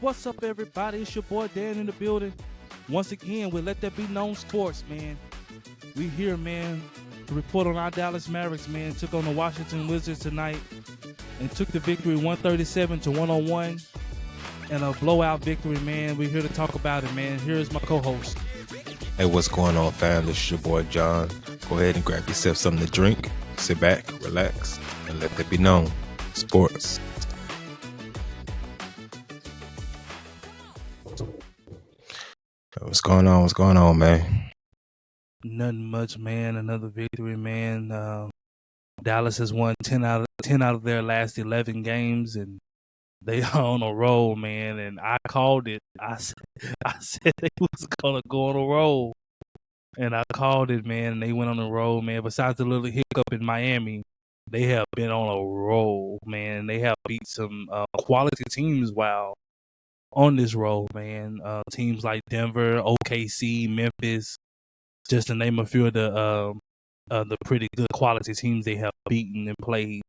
What's up, everybody? It's your boy Dan in the building. Once again, with Let That Be Known Sports, man. We here, man, to report on our Dallas Mavericks, man. Took on the Washington Wizards tonight and took the victory 137 to 101. And a blowout victory, man. We're here to talk about it, man. Here's my co-host. Hey, what's going on, fam? This is your boy John. Go ahead and grab yourself something to drink, sit back, relax, and let that be known. Sports. What's going on? What's going on, man? Nothing much, man. Another victory, man. Dallas has won 10 out of their last 11 games, and they are on a roll, man. And I called it. I said they was gonna go on a roll, and I called it, man. And they went on a roll, man. Besides the little hiccup in Miami, they have been on a roll, man. They have beat some quality teams while on this roll, man. Teams like Denver, OKC, Memphis, just to name a few of the pretty good quality teams they have beaten and played.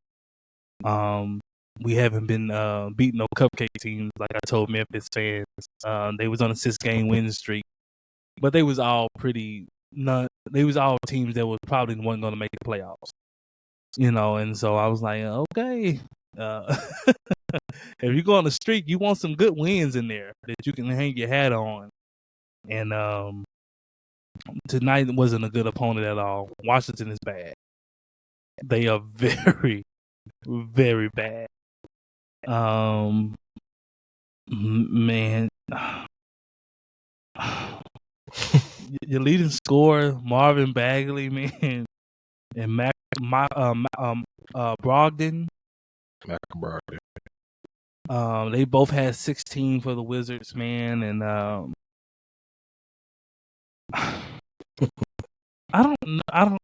We haven't been beating no cupcake teams like I told Memphis fans. They was on a 6-game winning streak, but they was all they was all teams that was probably wasn't going to make the playoffs, And so I was like, okay, if you go on a streak, you want some good wins in there that you can hang your hat on. And tonight wasn't a good opponent at all. Washington is bad. They are very, very bad. Man, your leading scorer Marvin Bagley, man, and Brogdon. They both had 16 for the Wizards, man, and I don't.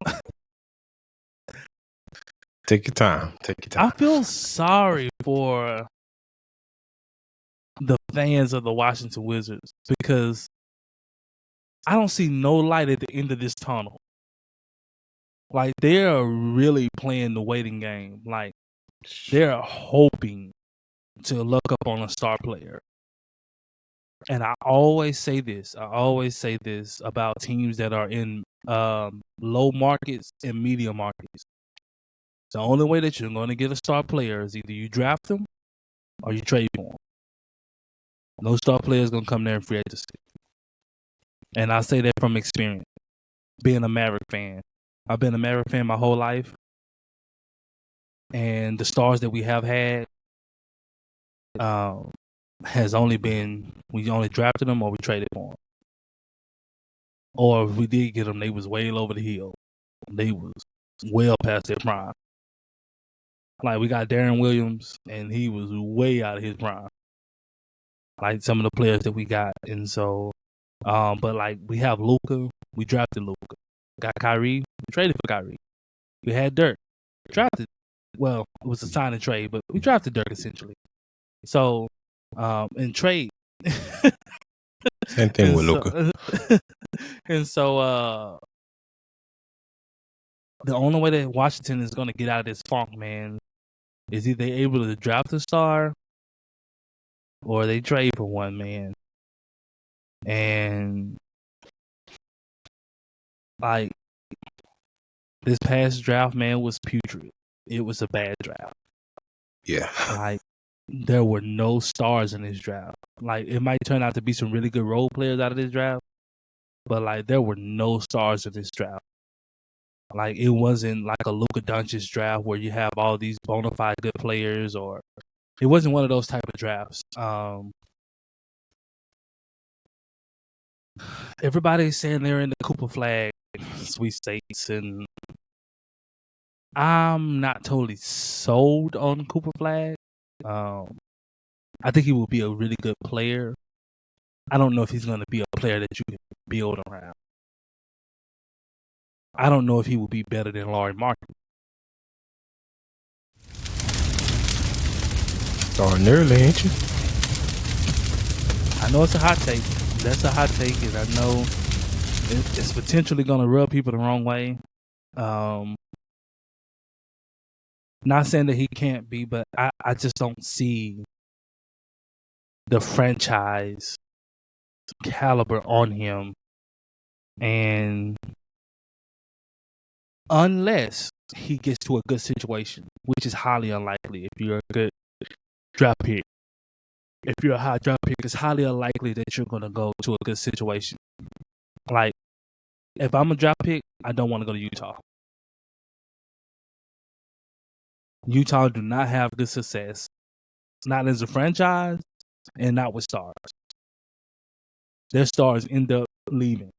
Take your time. I feel sorry for the fans of the Washington Wizards because I don't see no light at the end of this tunnel. Like, they're really playing the waiting game. Like, they're hoping to look up on a star player. And I always say this about teams that are in low markets and medium markets. The only way that you're going to get a star player is either you draft them or you trade for them. No star player is going to come there in free agency. And I say that from experience, being a Maverick fan. I've been a Maverick fan my whole life. And the stars that we have had has only been, we only drafted them or we traded for them. Or if we did get them, they was way over the hill. They was well past their prime. Like, we got Darren Williams, and he was way out of his prime. Like some of the players that we got. And so, but like, we have Luka. We drafted Luka. Got Kyrie. We traded for Kyrie. We had Dirk. Drafted. Well, it was a sign and trade, but we drafted Dirk essentially. So, and trade. Same thing with Luka. And so, the only way that Washington is going to get out of this funk, man, is either they able to draft a star or they trade for one, man. And like, this past draft, man, was putrid. It was a bad draft. Yeah. Like, there were no stars in this draft. Like, it might turn out to be some really good role players out of this draft, but like, there were no stars in this draft. Like, it wasn't like a Luka Doncic draft where you have all these bona fide good players, or it wasn't one of those type of drafts. Everybody's saying they're in the Cooper Flag sweepstakes, and I'm not totally sold on Cooper Flag. I think he will be a really good player. I don't know if he's going to be a player that you can build around. I don't know if he will be better than Lauri Markkanen. Starting early, ain't you? I know it's a hot take. That's a hot take, and I know it's potentially going to rub people the wrong way. Not saying that he can't be, but I just don't see the franchise caliber on him, and unless he gets to a good situation, which is highly unlikely if you're a good draft pick. If you're a high draft pick, it's highly unlikely that you're going to go to a good situation. Like, if I'm a draft pick, I don't want to go to Utah. Utah do not have good success, not as a franchise and not with stars. Their stars end up leaving.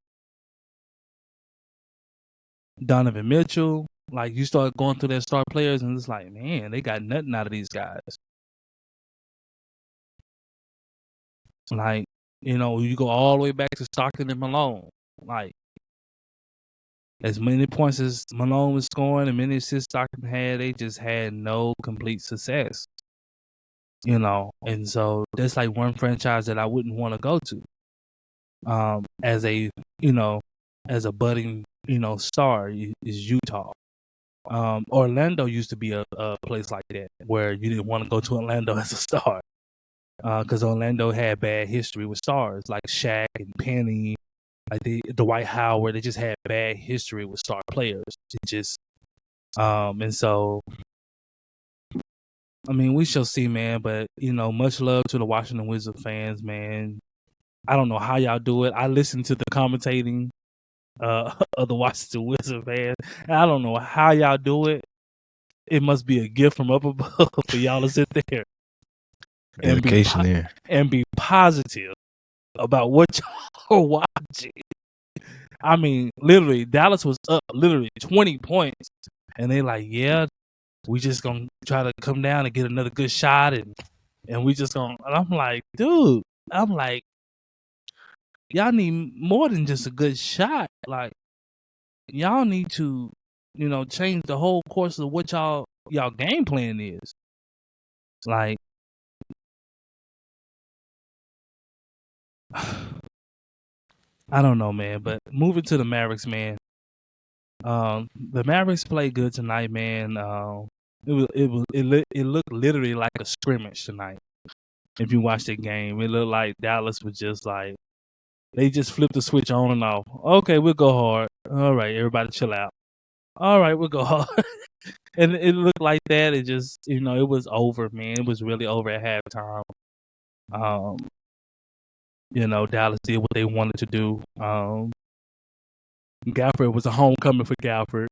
Donovan Mitchell, like, you start going through their star players and it's like, man, they got nothing out of these guys. Like, you know, you go all the way back to Stockton and Malone. Like, as many points as Malone was scoring and many assists Stockton had, they just had no complete success. You know, and so that's like one franchise that I wouldn't want to go to. As a, you know, as a budding, you know, star is Utah. Orlando used to be a place like that where you didn't want to go to Orlando as a star. Because Orlando had bad history with stars like Shaq and Penny, like Dwight Howard. They just had bad history with star players. It just, and so, I mean, we shall see, man. But you know, much love to the Washington Wizards fans, man. I don't know how y'all do it. I listen to the commentating of the Washington Wizards fans, and I don't know how y'all do it. It must be a gift from up above for y'all to sit there and be positive about what y'all are watching. I mean, literally, Dallas was up literally 20 points, and they like, yeah, we just gonna try to come down and get another good shot, and we just gonna. And I'm like, dude, y'all need more than just a good shot. Like, y'all need to, you know, change the whole course of what y'all game plan is. Like, I don't know, man. But moving to the Mavericks, man. The Mavericks played good tonight, man. It looked literally like a scrimmage tonight. If you watch the game, it looked like Dallas was just like, they just flipped the switch on and off. Okay, we'll go hard. All right, everybody chill out. All right, we'll go hard. And it looked like that. It just, you know, it was over, man. It was really over at halftime. You know, Dallas did what they wanted to do. Gafford was a homecoming for Gafford.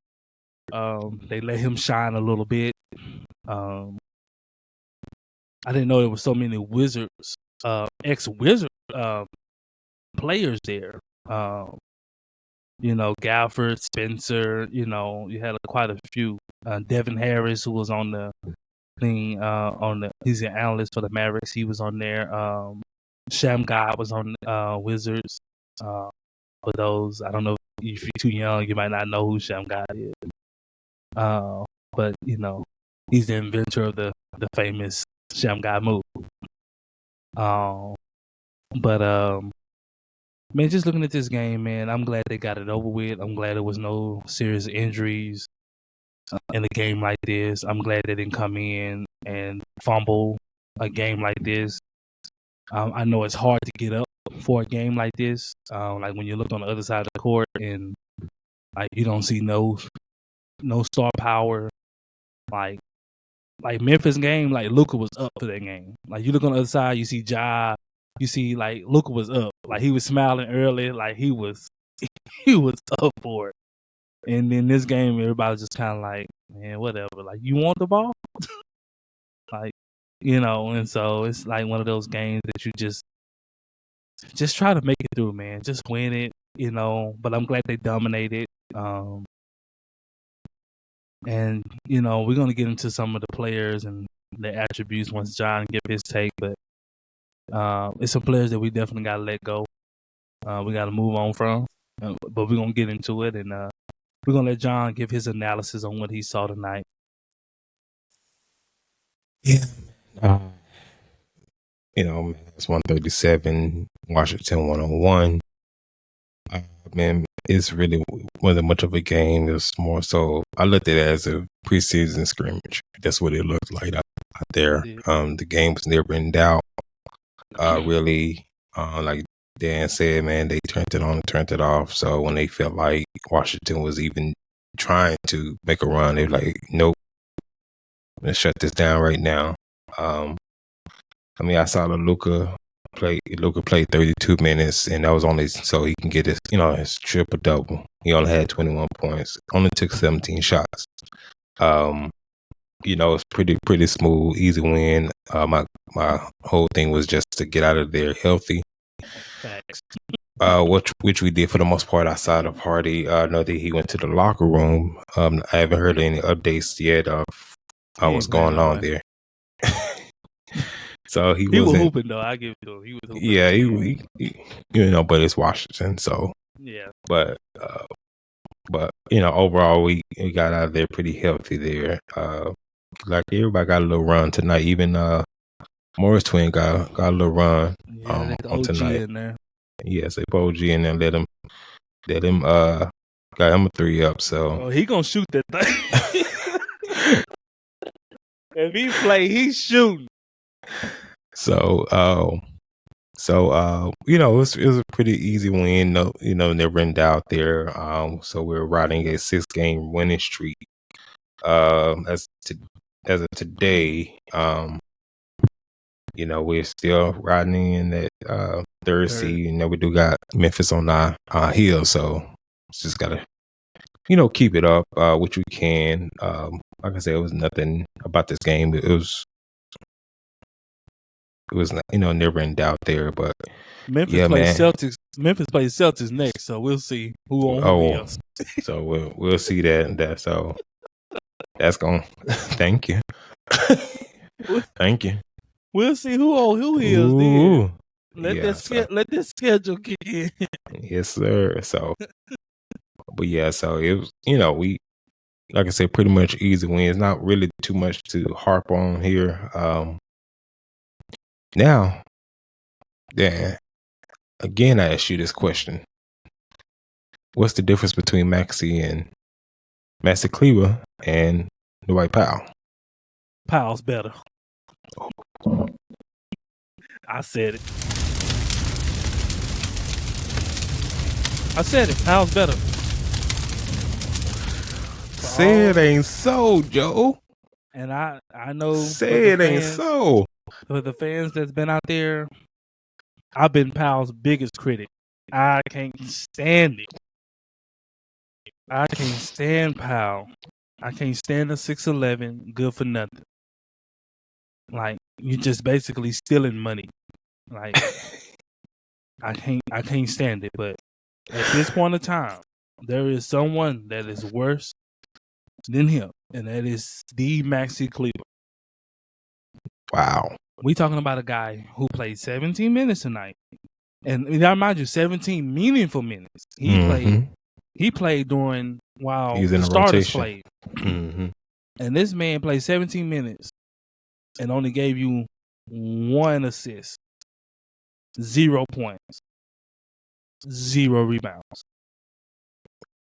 They let him shine a little bit. I didn't know there were so many Wizards, ex-Wizard players there. You know, Gafford, Spencer. You know, you had quite a few. Devin Harris, who was on the thing, he's an analyst for the Mavericks. He was on there. Shamgar was on Wizards. For those, I don't know if you're too young, you might not know who Shamgar is. But you know, he's the inventor of the famous Shamgar move. Man, just looking at this game, man, I'm glad they got it over with. I'm glad there was no serious injuries in a game like this. I'm glad they didn't come in and fumble a game like this. I know it's hard to get up for a game like this. Like when you look on the other side of the court and like you don't see no star power. Like Memphis game, like Luka was up for that game. Like you look on the other side, you see Ja, you see like Luka was up. Like he was smiling early, like he was up for it. And then this game, everybody was just kind of like, man, whatever. Like, you want the ball? Like, you know, and so it's like one of those games that you just try to make it through, man. Just win it, you know. But I'm glad they dominated. And, you know, we're going to get into some of the players and their attributes once John gives his take. But it's some players that we definitely got to let go. We got to move on from. But we're going to get into it. And we're going to let John give his analysis on what he saw tonight. Yeah. You know, it's 137, Washington 101. Man, it's really wasn't much of a game. It was more so, I looked at it as a preseason scrimmage. That's what it looked like out there. The game was never in doubt. really, like Dan said, man, they turned it on and turned it off. So when they felt like Washington was even trying to make a run, they're like, nope, let's shut this down right now. I mean, I saw the Luka play. Luka played 32 minutes, and that was only so he can get his triple double. He only had 21 points, only took 17 shots. It's pretty smooth, easy win. My whole thing was just to get out of there healthy. Facts. Which we did for the most part outside of Hardy. I know that he went to the locker room. I haven't heard any updates yet of what's going on there. So he was hooping though. I give it to him. He was hooping. Yeah, he but it's Washington, so yeah. But overall we got out of there pretty healthy there. Like everybody got a little run tonight. Even Morris Twin got a little run. Yeah, on OG tonight. in there. Yes, they put OG in there. Let him got him a 3-up. So he gonna shoot that thing. If he play, he's shooting. So it was a pretty easy win. Never in doubt there. So we're riding a 6-game winning streak. As of today, we're still riding in that third seed. We do got Memphis on our heels, so just gotta keep it up, which we can. Like I said, it was nothing about this game. It was never in doubt there, but Memphis plays Celtics. Memphis plays Celtics next, so we'll see who on who else. So we'll see that. So that's going. Thank you. Thank you. We'll see who on who is. Then let this schedule kick in. Yes, sir. So, but yeah, so it was. We, like I said, pretty much easy wins. Not really too much to harp on here. Now, Dan, again, I ask you this question: what's the difference between Maxi Kleber and Dwight Powell? Powell's better. I said it. Powell's better. Say it ain't so, Joe. And I know. Say it ain't so. For the fans that's been out there, I've been Powell's biggest critic. I can't stand it. I can't stand Powell. I can't stand a 6'11", good for nothing. Like, you just basically stealing money. Like, I can't stand it. But at this point in time, there is someone that is worse than him, and that is the Maxi Kleber. Wow. We talking about a guy who played 17 minutes tonight. And I mind you, 17 meaningful minutes. He played during while the starters played. Mm-hmm. And this man played 17 minutes and only gave you 1 assist, 0 points, 0 rebounds.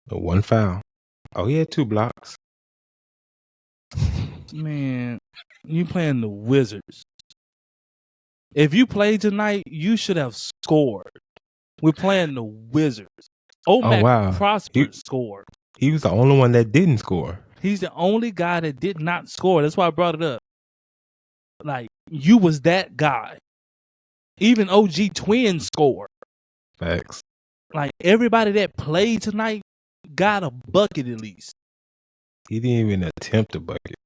1 foul. Oh, he had 2 blocks. Man, you playing the Wizards. If you played tonight, you should have scored. We're playing the Wizards. Omac Prosper scored. He was the only one that didn't score. He's the only guy that did not score. That's why I brought it up. Like, you was that guy. Even OG Twin scored. Facts. Like, everybody that played tonight got a bucket at least. He didn't even attempt a bucket.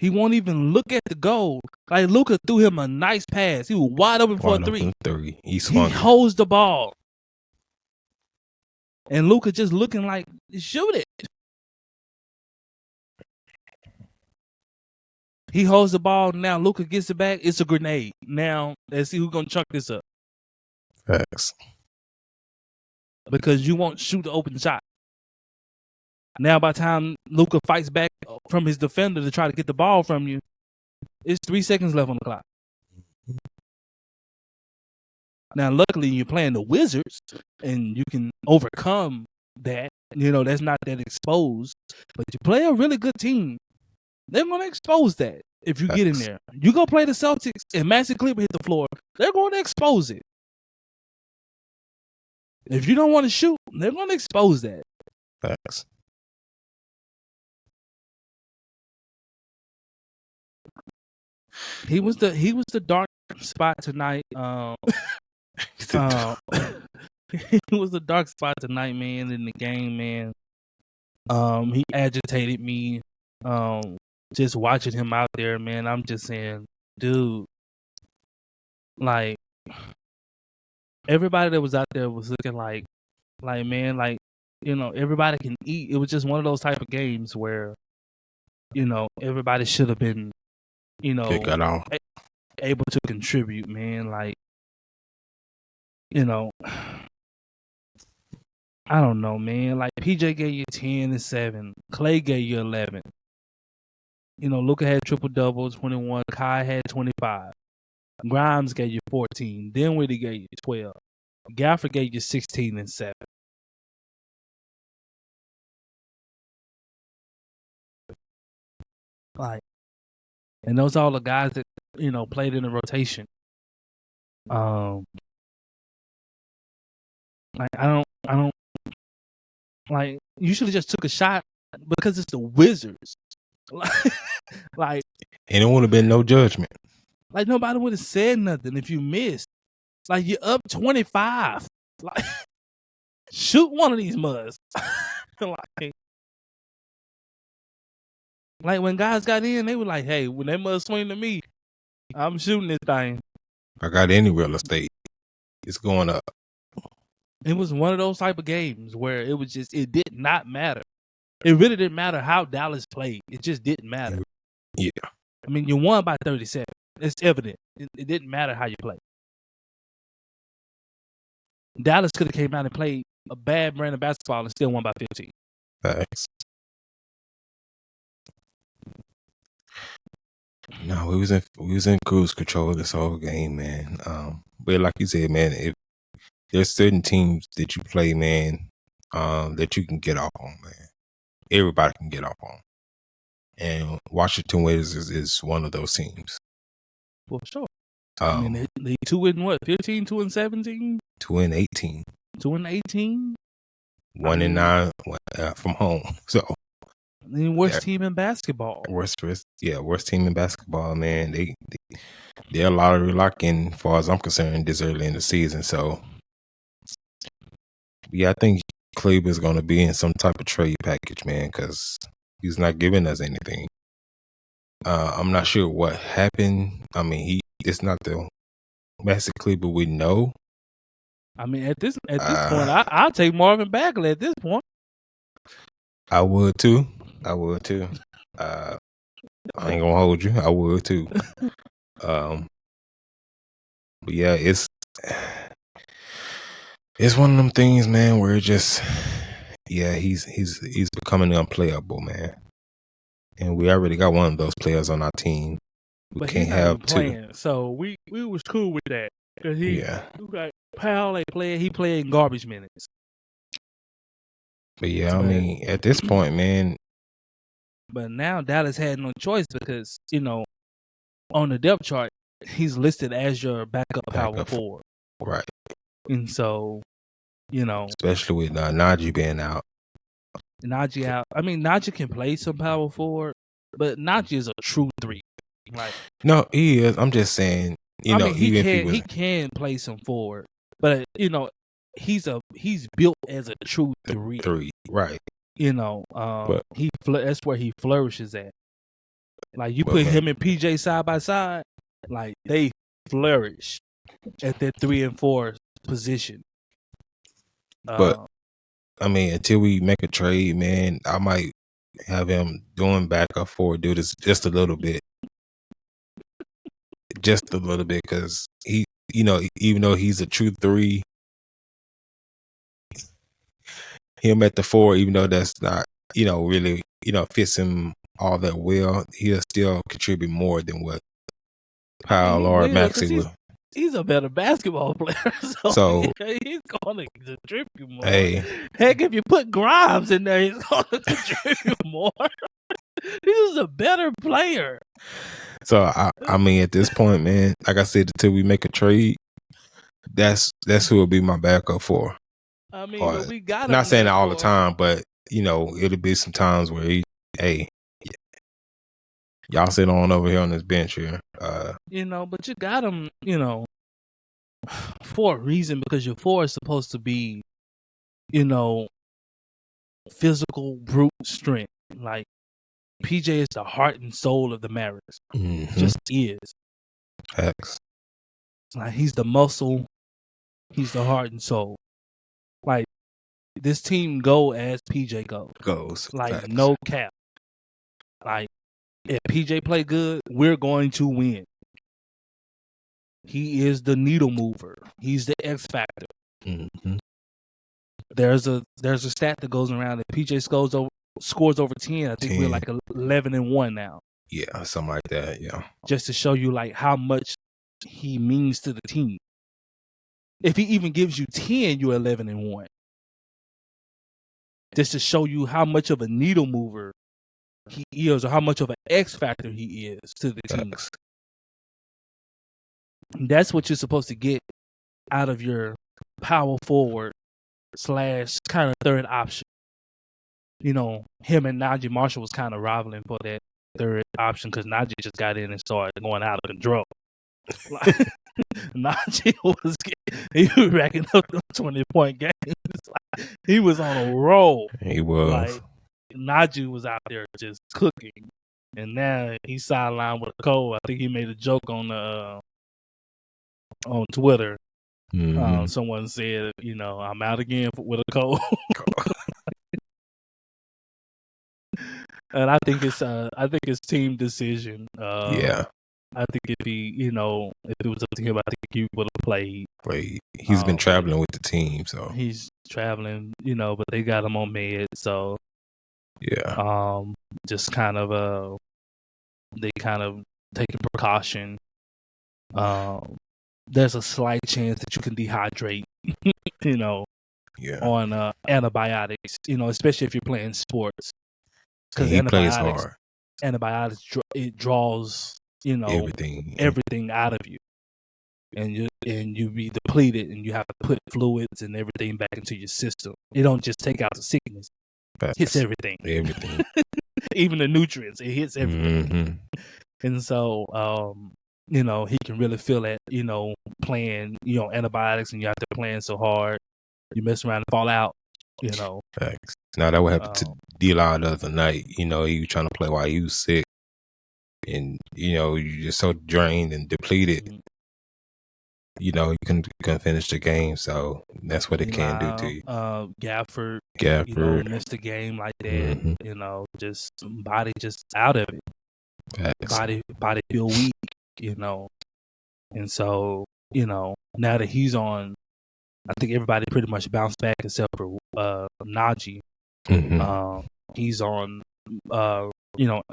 He won't even look at the goal. Like, Luka threw him a nice pass. He was wide open for a 3. He swung. He holds the ball. And Luka just looking like, shoot it. He holds the ball. Now Luka gets it back. It's a grenade. Now, let's see who's going to chuck this up. Facts. Because you won't shoot the open shot. Now, by the time Luka fights back from his defender to try to get the ball from you, it's 3 seconds left on the clock. Now, luckily, you're playing the Wizards, and you can overcome that. That's not that exposed. But you play a really good team. They're going to expose that if you get in there. You go play the Celtics and Maxi Kleber hit the floor, they're going to expose it. If you don't want to shoot, they're going to expose that. Facts. He was the dark spot tonight. He was the dark spot tonight, man, in the game, man. He agitated me. Just watching him out there, man, I'm just saying, dude, like, everybody that was out there was looking like, man, like, everybody can eat. It was just one of those type of games where, everybody should have been, able to contribute, man. Like, I don't know, man. Like, PJ gave you 10 and 7. Clay gave you 11. Luka had triple double, 21. Kai had 25. Grimes gave you 14. Dinwiddie gave you 12. Gafford gave you 16 and 7. Like, and those are all the guys that played in the rotation. Like, I don't like. You should have just took a shot because it's the Wizards. Like, and it would have been no judgment. Like, nobody would have said nothing if you missed. Like, you're up 25. Like, shoot one of these muds. Like, when guys got in, they were like, hey, when they must swing to me, I'm shooting this thing. I got any real estate. It's going up. It was one of those type of games where it was just, it did not matter. It really didn't matter how Dallas played. It just didn't matter. Yeah. I mean, you won by 37. It's evident. It didn't matter how you played. Dallas could have came out and played a bad brand of basketball and still won by 15. Thanks. No, we was in cruise control this whole game, man. But like you said, man, if there's certain teams that you play, man, that you can get off on, man. Everybody can get off on. And Washington Wizards is one of those teams. For sure. I mean, they 2 and what? 15, 2 and 17? 2 and 18. 2 and 18? 1 and 9 from home. So the worst team in basketball. Worst team in basketball, man. They're a lottery lock in, as far as I'm concerned, this early in the season. So yeah, I think Kleber's going to be in some type of trade package, man, because he's not giving us anything. I'm not sure what happened. I mean, it's not the Maxi Kleber we know. I mean, at this point, I'll take Marvin Bagley at this point. I would too. I ain't gonna hold you. I would too. But yeah, it's one of them things, man, where it just, yeah, he's becoming unplayable, man. And we already got one of those players on our team. We can't have two. So we was cool with that. Cause he got Powell he played in garbage minutes. But yeah, I mean, at this point, man. But now Dallas had no choice because, on the depth chart, he's listed as your backup power forward. Right. And so, especially with Najee being out. Najee out. I mean, Najee can play some power forward, but Najee is a true 3. Like, no, he is. I'm just saying, he can play some forward, but he's built as a true 3. 3, right? That's where he flourishes at. Like, you put him and PJ side by side, like, they flourish at that 3 and 4 position. But I mean, until we make a trade, man, I might have him doing backup forward, do this just a little bit. Just a little bit, because he, even though he's a true 3, him at the 4, even though that's not, really, fits him all that well, he'll still contribute more than what Powell or Maxey will. He's a better basketball player, so he's going to contribute more. Hey, heck, if you put Grimes in there, he's going to contribute more. He's a better player. So I mean, at this point, man, like I said, until we make a trade, that's who will be my backup for. I mean, Or but we got not him saying there that all the for, time, but it'll be some times where hey, y'all sit on over here on this bench here. but you got him, for a reason, because your four is supposed to be, physical brute strength. Like PJ is the heart and soul of the Mavericks. Just is. Facts. Like he's the muscle, he's the heart and soul. Like this team go as PJ goes. Like Facts. no cap. Like if PJ play good, we're going to win. He is the needle mover. He's the X factor. Mm-hmm. There's a stat that goes around that PJ scores over 10. I think 10. we're like 11-1 now. Yeah, something like that. Yeah. Just to show you like how much he means to the team. If he even gives you 10, you're 11-1. Just to show you how much of a needle mover he is, or how much of an X factor he is to the team. That's what you're supposed to get out of your power forward / kind of third option. Him and Najee Marshall was kind of rivaling for that third option because Najee just got in and started going out of control. Like, Najee he was racking up the 20-point games. Like, he was on a roll. He was. Like, Najee was out there just cooking, and now he's sidelined with a cold. I think he made a joke on Twitter. Mm-hmm. Someone said, I'm out again with a cold. And I think it's team decision. Yeah. I think if it was up to him, I think he would have played. He's been traveling with the team, so he's traveling, but they got him on med, so yeah. Just kind of they kind of taking precaution. There's a slight chance that you can dehydrate, on antibiotics, especially if you're playing sports. Because he plays hard. Antibiotics it draws everything out of you, and you be depleted, and you have to put fluids and everything back into your system. It don't just take out the sickness; it hits everything. Even the nutrients, it hits everything. Mm-hmm. And so, he can really feel that, playing, antibiotics, and you have to playing so hard, you mess around and fall out. Facts. Now that would happen to D-Law the other night. He was trying to play while he was sick, and you're just so drained and depleted. Mm-hmm. You can finish the game, so that's what it can do to you. Gafford, missed the game like that. Mm-hmm. Just body just out of it. Facts. Body feel weak. And so now that he's on, I think everybody pretty much bounced back except for Najee. Mm-hmm. He's on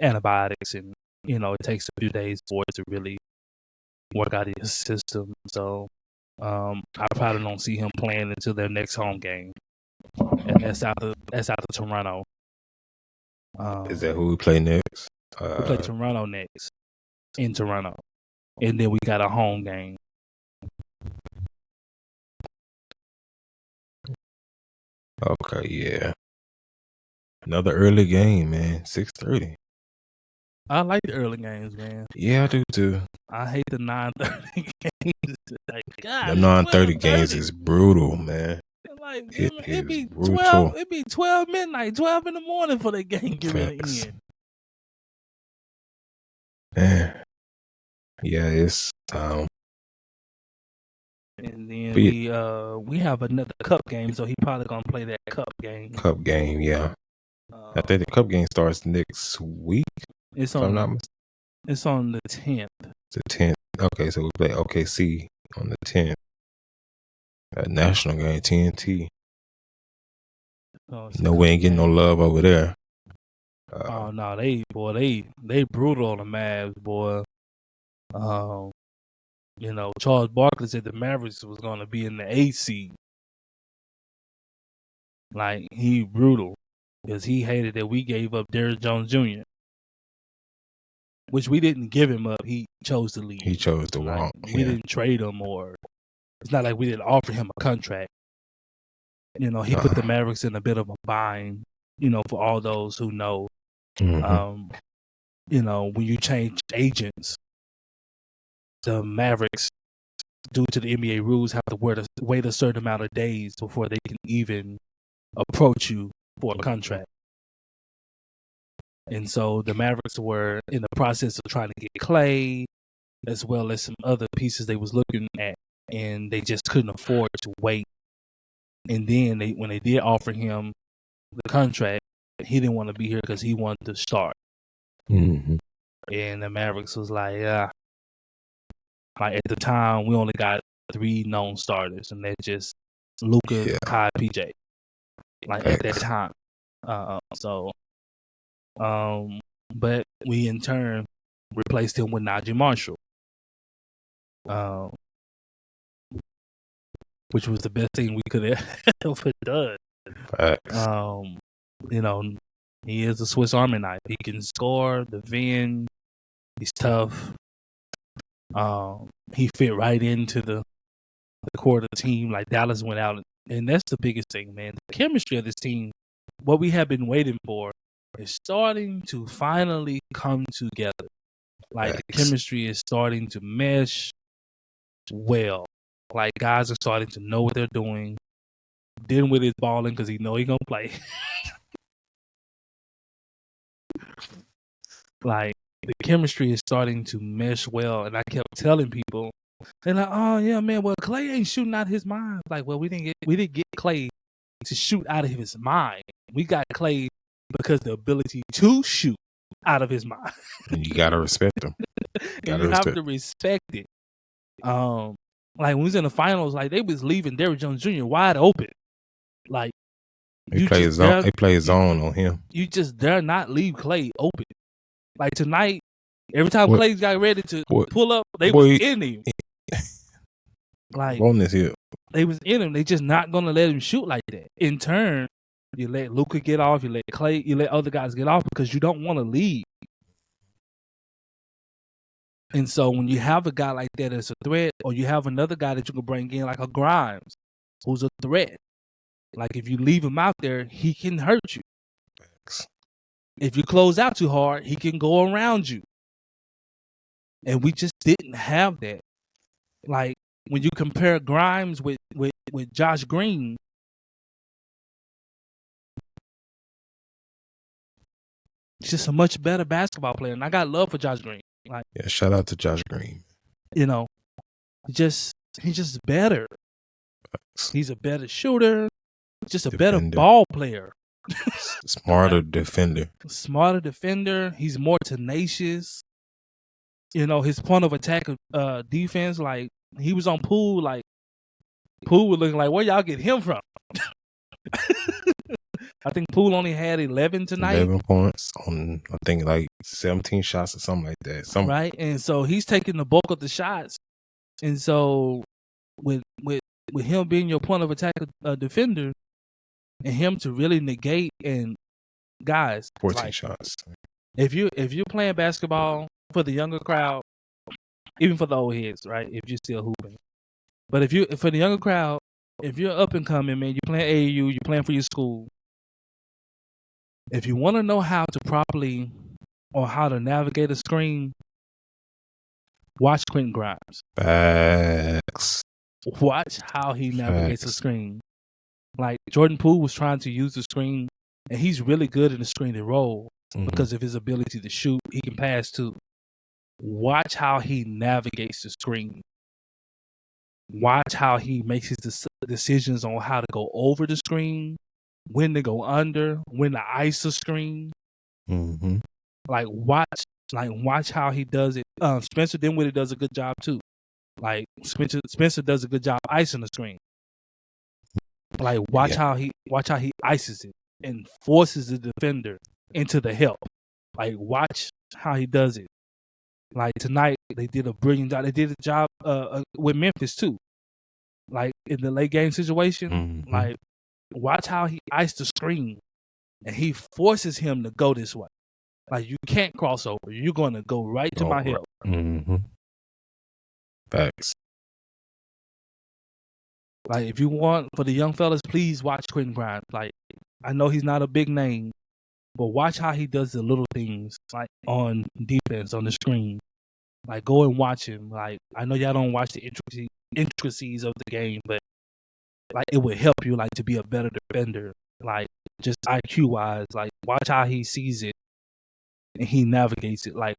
antibiotics, and it takes a few days for it to really work out of his system. So I probably don't see him playing until their next home game, and that's out of Toronto. Is that who we play next? We play Toronto next in Toronto, and then we got a home game. Okay, yeah. Another early game, man. 6:30. I like the early games, man. Yeah, I do too. I hate the 9:30 games. Like, God, the 9:30 games is brutal, man. Like, it be brutal. 12. It be 12 midnight, 12 in the morning for the game getting in. Man. Yeah, it's And then we have another cup game, so he probably gonna play that cup game. Cup game, yeah. I think the cup game starts next week. It's on the 10th. The 10th. Okay, so we play OKC on the 10th. That national game, TNT. No, we ain't getting no love over there. No, they brutal on the Mavs, boy. Charles Barkley said the Mavericks was gonna be in the 8th seed. Like, he brutal because he hated that we gave up Derrick Jones Jr. which we didn't give him up. He chose to leave. He chose to walk. We didn't trade him, or it's not like we didn't offer him a contract. He put the Mavericks in a bit of a bind, for all those who know. When you change agents, the Mavericks, due to the NBA rules, have to wait a certain amount of days before they can even approach you for a contract. And so the Mavericks were in the process of trying to get Clay, as well as some other pieces they was looking at, and they just couldn't afford to wait. And then when they did offer him the contract, he didn't want to be here because he wanted to start. Mm-hmm. And the Mavericks was like, yeah. Like at the time, we only got 3 known starters, and they're just Luka, Kai, PJ. Like at that time. But we in turn replaced him with Najee Marshall, which was the best thing we could have ever done. He is a Swiss Army knife. He can score, defend. He's tough. He fit right into the core of the team. Like Dallas went out, and that's the biggest thing, man. The chemistry of this team, what we have been waiting for, is starting to finally come together. Like the chemistry is starting to mesh well. Like guys are starting to know what they're doing. Dealing with his balling because he know he gonna play. Like the chemistry is starting to mesh well, and I kept telling people, they're like, "Oh yeah, man, well Clay ain't shooting out his mind." Like, well, we didn't get Clay to shoot out of his mind. We got Clay because the ability to shoot out of his mind. And you gotta respect him. You have to respect it. Like when we was in the finals, like they was leaving Derrick Jones Jr. wide open. Like they play zone on him. You just dare not leave Clay open. Like tonight, every time Clay got ready to pull up, they was in him. Like they was in him. They just not gonna let him shoot like that. In turn, you let Luka get off, you let Clay, you let other guys get off because you don't want to lead. And so when you have a guy like that as a threat, or you have another guy that you can bring in like a Grimes, who's a threat. Like if you leave him out there, he can hurt you. If you close out too hard, he can go around you. And we just didn't have that. Like when you compare Grimes with Josh Green, he's just a much better basketball player. And I got love for Josh Green. Like, yeah, shout out to Josh Green. He's just better. He's a better shooter, just a better ball player. Smarter defender. He's more tenacious. His point of attack defense, like he was on Poole, like Poole was looking like, where y'all get him from? I think Poole only had 11 tonight. 11 points on, I think, like 17 shots or something like that. Right, and so he's taking the bulk of the shots. And so with him being your point of attack defender, and him to really negate, and guys, 14 shots. If you're playing basketball for the younger crowd, even for the old heads, right? If you're still hooping, but for the younger crowd, if you're up and coming, man, you're playing AAU, you're playing for your school. If you want to know how to properly or how to navigate a screen, watch Quentin Grimes. Facts. Watch how he navigates a screen. Like Jordan Poole was trying to use the screen, and he's really good in the screen and roll because of his ability to shoot. He can pass too. Watch how he navigates the screen. Watch how he makes his decisions on how to go over the screen, when to go under, when to ice the screen. Mm-hmm. Like watch how he does it. Spencer Dinwiddie does a good job too. Like Spencer does a good job icing the screen. Like watch how he ices it and forces the defender into the help. Like watch how he does it. Like tonight they did a brilliant job. They did a job with Memphis too. Like in the late game situation, like watch how he iced the screen and he forces him to go this way. Like, you can't cross over. You're going to go right to my help. Mm-hmm. Facts. Like, if you want, for the young fellas, please watch Quentin Grimes. Like, I know he's not a big name, but watch how he does the little things, like on defense, on the screen. Like, go and watch him. Like, I know y'all don't watch the intricacies of the game, but like, it would help you, like, to be a better defender. Like, just IQ wise, like, watch how he sees it and he navigates it. Like,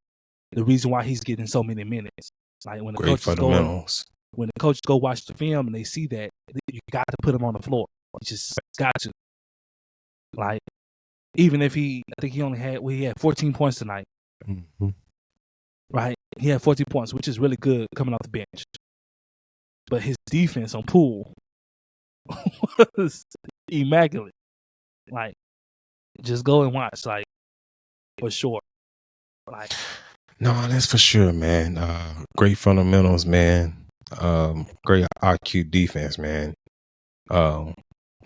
the reason why he's getting so many minutes. Like, when the Great fundamentals. When the coaches go watch the film and they see that, you got to put him on the floor. You just got to. Like, even if I think he had 14 points tonight. Mm-hmm. Right? He had 14 points, which is really good coming off the bench. But his defense on Poole was immaculate. Like, just go and watch, like, for sure. Like, no, that's for sure, man. Great fundamentals, man. Great IQ defense, man. How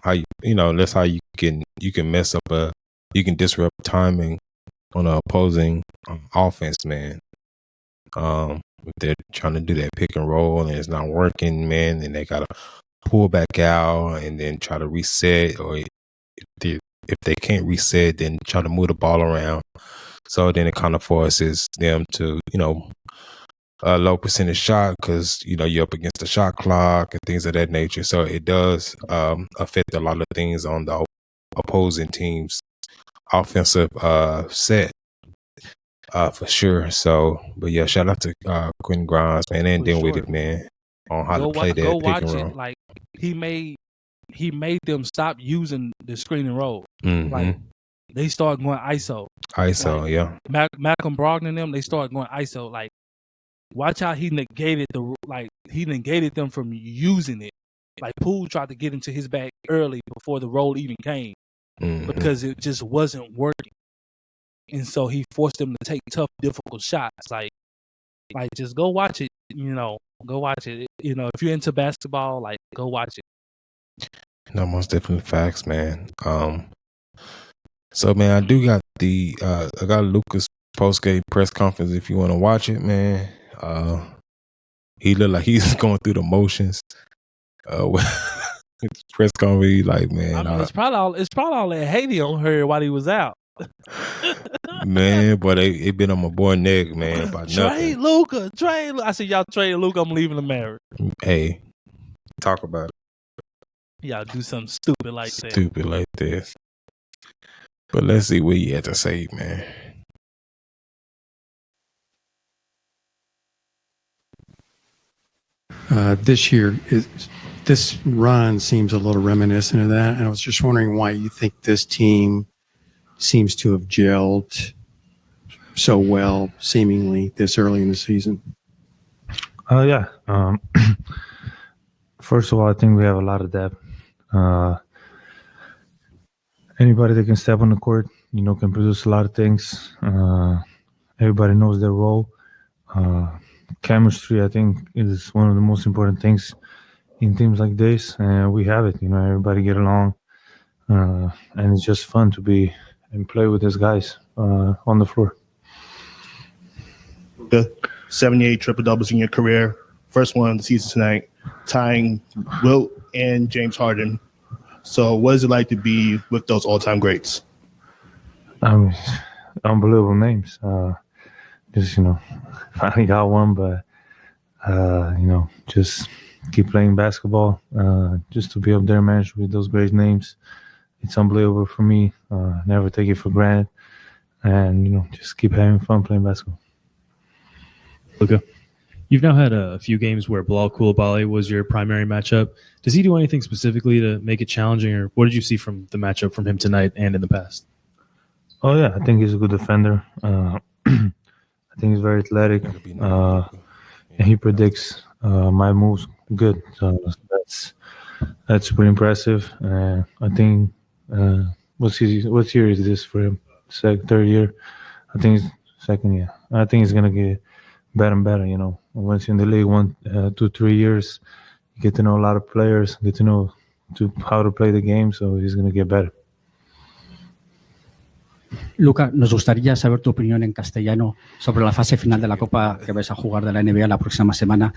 that's how you can mess up you can disrupt timing on an opposing offense, man. If they're trying to do that pick and roll and it's not working, man, then they gotta pull back out and then try to reset, or if they can't reset, then try to move the ball around. So then it kind of forces them to, a low percentage shot because, you're up against the shot clock and things of that nature. So it does affect a lot of things on the opposing team's offensive set for sure. So, but yeah, shout out to Quentin Grimes, man, and then with it, man, on how to play that pick and roll. Like, he made them stop using the screen and roll. Mm-hmm. Like, they started going ISO. ISO, like, yeah. Malcolm Brogdon and them, they started going ISO. Like, watch how he negated them from using it. Like, Poole tried to get into his bag early before the roll even came, because it just wasn't working. And so he forced them to take tough, difficult shots. Like just go watch it. Go watch it. If you're into basketball, like, go watch it. No, most definitely facts, man. So, man, I do got I got Luka's post-game press conference if you want to watch it, man. He looked like he's going through the motions. Press conference, like, man. I mean, it's probably all that hate on her while he was out. Man, but it been on my boy neck, man, about trade nothing. Luka. I said, y'all trade Luka, I'm leaving the Mavericks. Hey, talk about it. Y'all do something stupid like that. Stupid like this. But let's see what he had to say, man. This year, this run seems a little reminiscent of that. And I was just wondering why you think this team seems to have gelled so well, seemingly, this early in the season. Yeah. First of all, I think we have a lot of depth. Anybody that can step on the court, can produce a lot of things. Everybody knows their role. Chemistry, I think, is one of the most important things in teams like this, and we have it. Everybody get along, and it's just fun to be and play with these guys on the floor. The 78 triple doubles in your career, first one of the season tonight, tying Wilt and James Harden. So, what is it like to be with those all-time greats? Unbelievable names. Just finally got one, but just keep playing basketball. Just to be up there, managed with those great names, it's unbelievable for me. Never take it for granted, and just keep having fun playing basketball. Luka, you've now had a few games where Bilal Coulibaly was your primary matchup. Does he do anything specifically to make it challenging, or what did you see from the matchup from him tonight and in the past? Oh yeah, I think he's a good defender. I think he's very athletic, and he predicts my moves good. So that's pretty impressive. I think what year is this for him? Third year. I think it's second year. I think he's gonna get better and better. Once you're in the league, 2, 3 years, you get to know a lot of players, get to know how to play the game. So he's gonna get better. Luca, nos gustaría saber tu opinión en castellano sobre la fase final de la Copa que vais a jugar de la NBA la próxima semana.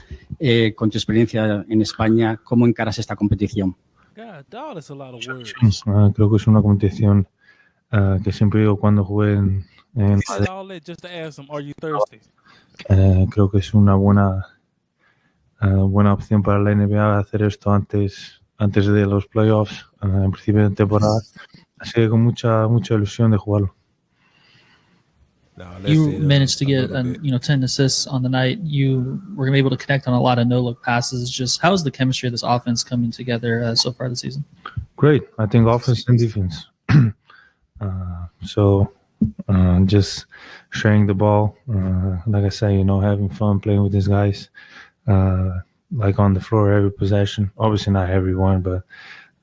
Con tu experiencia en España, ¿cómo encaras esta competición? God, dog, that's a lot of words. Creo que es una competición que siempre digo cuando jugué en He said Madrid. all that just to ask him, are you thirsty? Creo que es una buena opción para la NBA hacer esto antes de los playoffs, en principio de temporada. Así que con mucha ilusión de jugarlo. You managed to get 10 assists on the night. You were able to connect on a lot of no-look passes. Just how is the chemistry of this offense coming together so far this season? Great. I think offense and defense. Just sharing the ball. Like I say, having fun playing with these guys. Like on the floor every possession. Obviously not everyone, but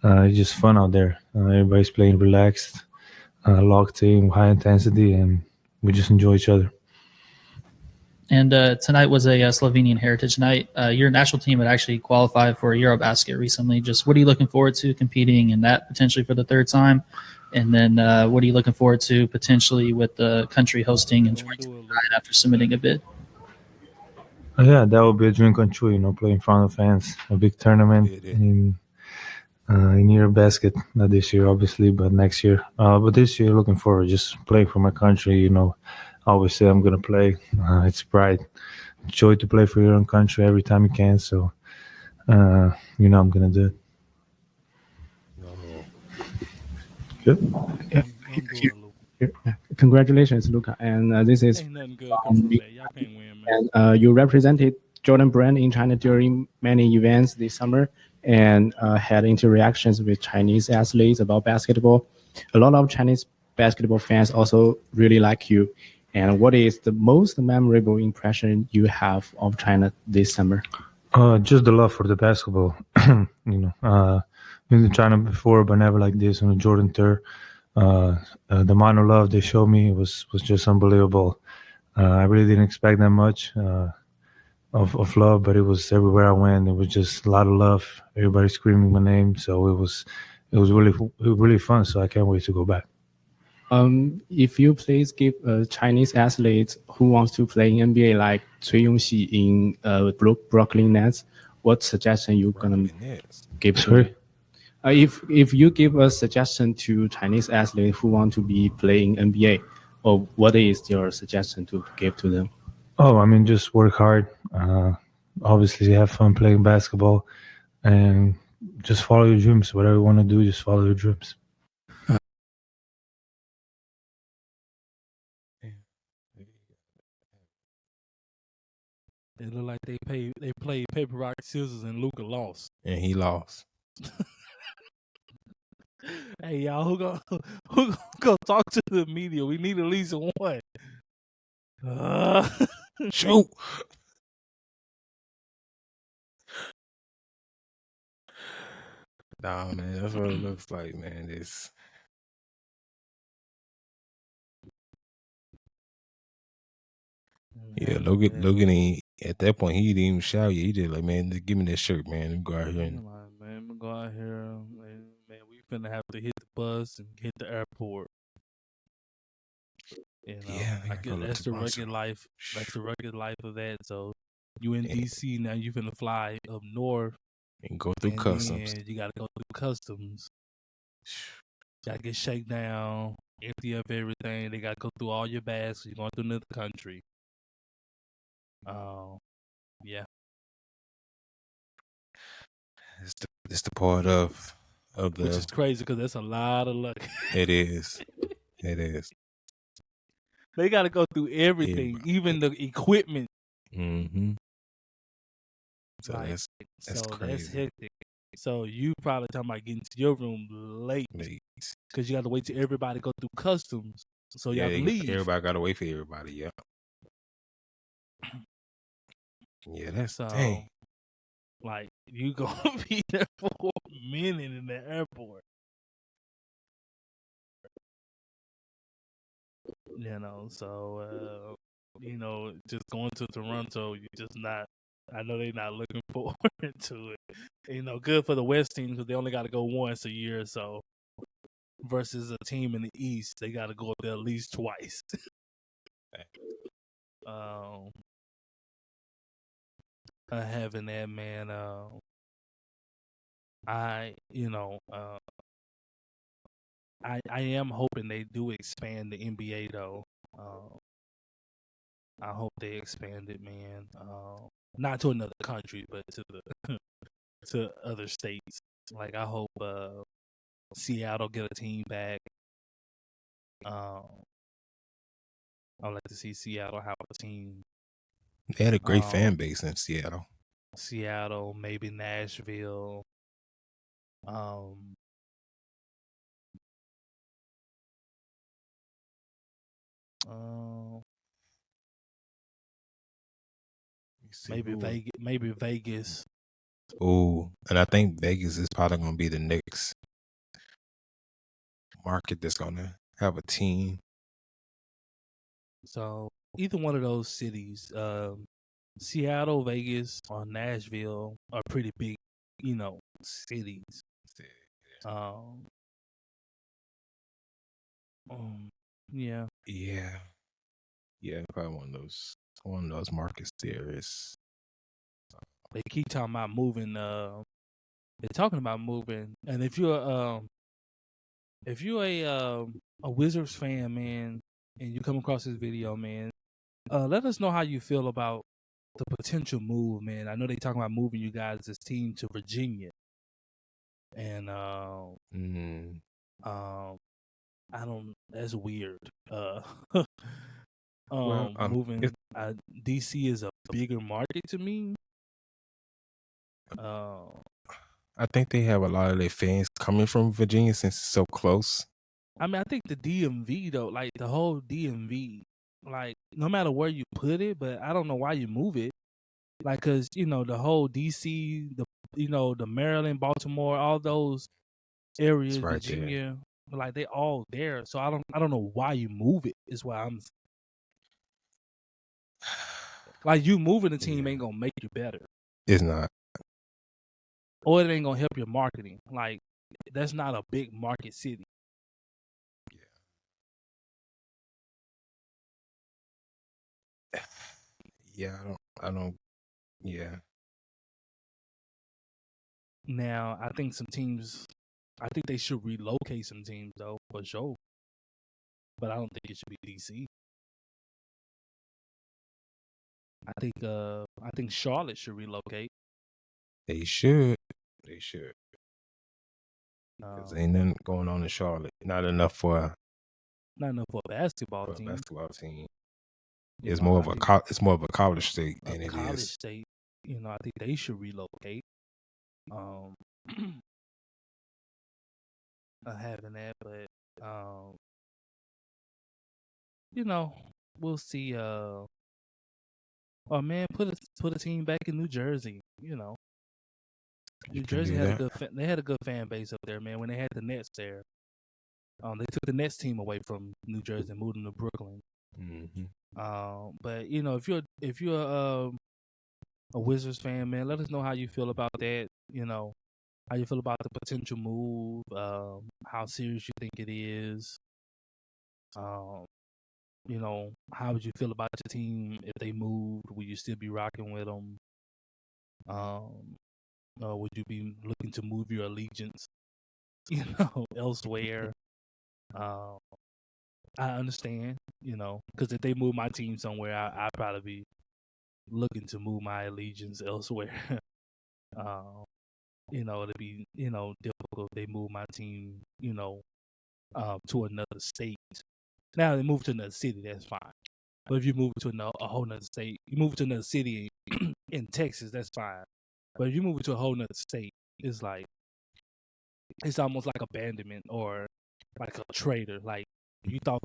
it's just fun out there. Everybody's playing relaxed, locked in, high intensity, and we just enjoy each other. And tonight was a Slovenian Heritage Night. Your national team had actually qualified for Eurobasket recently. Just what are you looking forward to competing in that potentially for the third time? And then what are you looking forward to potentially with the country hosting in 2029 after submitting a bid? Yeah, that would be a dream come true, play in front of fans. A big tournament in Eurobasket. Not this year, obviously, but next year. But this year, looking forward, just playing for my country, Obviously, I'm going to play. It's pride. Joy to play for your own country every time you can. So, I'm going to do it. Good. Congratulations, Luca. And this is Ain't nothing good come from that. Y'all can't win, man. and you represented Jordan Brand in China during many events this summer and had interactions with Chinese athletes about basketball. A lot of Chinese basketball fans also really like you. And what is the most memorable impression you have of China this summer? Just the love for the basketball. Been to China before, but never like this on the Jordan tour. The amount of love they showed me was just unbelievable. I really didn't expect that much of love, but it was everywhere I went. It was just a lot of love. Everybody screaming my name, so it was really fun. So I can't wait to go back. If you please give a Chinese athlete who wants to play in NBA like Cui Yongxi in Brooklyn Nets, what suggestion you gonna give to them? If you give a suggestion to Chinese athlete who want to be playing NBA, or what is your suggestion to give to them? Oh, I mean, just work hard. Obviously, have fun playing basketball, and just follow your dreams. Whatever you want to do, just follow your dreams. It looked like they played paper, rock, scissors, and Luca lost. And he lost. Hey, y'all, who gonna talk to the media? We need at least one. Shoot. Nah, man, that's what it looks like, man. Logan, at that point, he didn't even shout yet. He just like, man, just give me that shirt, man. Let me go out here. Man, we go out here, man. We finna have to hit the bus and hit the airport. Yeah, I guess that's the rugged life. That's the rugged life of that. So you in DC now, you finna fly up north and go through customs. You gotta go through customs. Gotta get shaken down, empty up everything. They gotta go through all your bags. So you're going through another country. Yeah. It's the part of the, which is crazy because that's a lot of luck. It is. They got to go through everything, even the equipment. Mm-hmm. So like, that's crazy. That's hectic. So you probably talking about getting to your room late because you got to wait till everybody go through customs. So y'all can leave. Everybody got to wait for everybody. Yeah. Yeah, that's dang. Like you gonna be there for a minute in the airport. So just going to Toronto, you just not. I know they're not looking forward to it. Good for the West team because they only got to go once a year. So versus a team in the East. They got to go up there at least twice. Having that, man. I am hoping they do expand the NBA though. I hope they expand it, man. Not to another country, but to the to other states. Like I hope Seattle get a team back. I'd like to see Seattle have a team. They had a great fan base in Seattle. Seattle, maybe Nashville. Maybe Vegas. Oh, and I think Vegas is probably going to be the next market that's going to have a team. So either one of those cities, Seattle, Vegas, or Nashville, are pretty big, cities. Yeah. Yeah, probably one of those markets there is. They keep talking about moving. They're talking about moving, and if you're a Wizards fan, man, and you come across this video, man, let us know how you feel about the potential move, man. I know they talking about moving you guys' team to Virginia, and I don't. That's weird. Moving. DC is a bigger market to me. I think they have a lot of their fans coming from Virginia since it's so close. I mean, I think the DMV though, like the whole DMV, like no matter where you put it, but I don't know why you move it. Like, cause the whole DC, the Maryland, Baltimore, all those areas, right Virginia, like they all there. So I don't know why you move it. Is why I'm like, you moving the team ain't gonna make you better. It's not. Or it ain't gonna help your marketing. Like, that's not a big market city. Yeah, I don't. Yeah. Now, I think they should relocate some teams though, for sure. But I don't think it should be DC. I think Charlotte should relocate. They should. Because ain't nothing going on in Charlotte. Not enough for a basketball team. It's more of a college state than it college is. state. I think they should relocate. Having that, but we'll see. Oh man, put a team back in New Jersey. New Jersey had a good fan base up there, man. When they had the Nets there, they took the Nets team away from New Jersey and moved them to Brooklyn. Mm-hmm. But if you're a Wizards fan, man, let us know how you feel about that. How you feel about the potential move, how serious you think it is. How would you feel about your team if they moved? Would you still be rocking with them? Would you be looking to move your allegiance, elsewhere? I understand, because if they move my team somewhere, I'd probably be looking to move my allegiance elsewhere. It'd be, difficult if they move my team, to another state. Now they move to another city, that's fine. But if you move to a whole nother state, you move to another city in Texas, that's fine. But if you move to a whole nother state, it's like, it's almost like abandonment or like a traitor. Like, you thought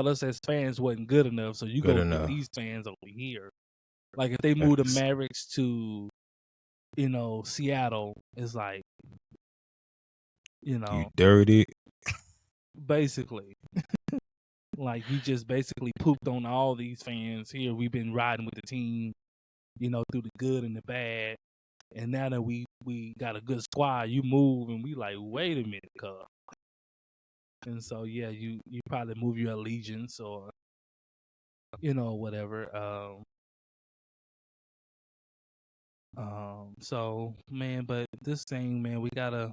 us as fans wasn't good enough, so you go get these fans over here. Like, if they move the Mavericks to, Seattle, it's like, you dirty. Basically. Like, you just basically pooped on all these fans here. We've been riding with the team, through the good and the bad. And now that we got a good squad, you move and we like, wait a minute, cuz. And so yeah, you probably move your allegiance or whatever. So man, but this thing, man, the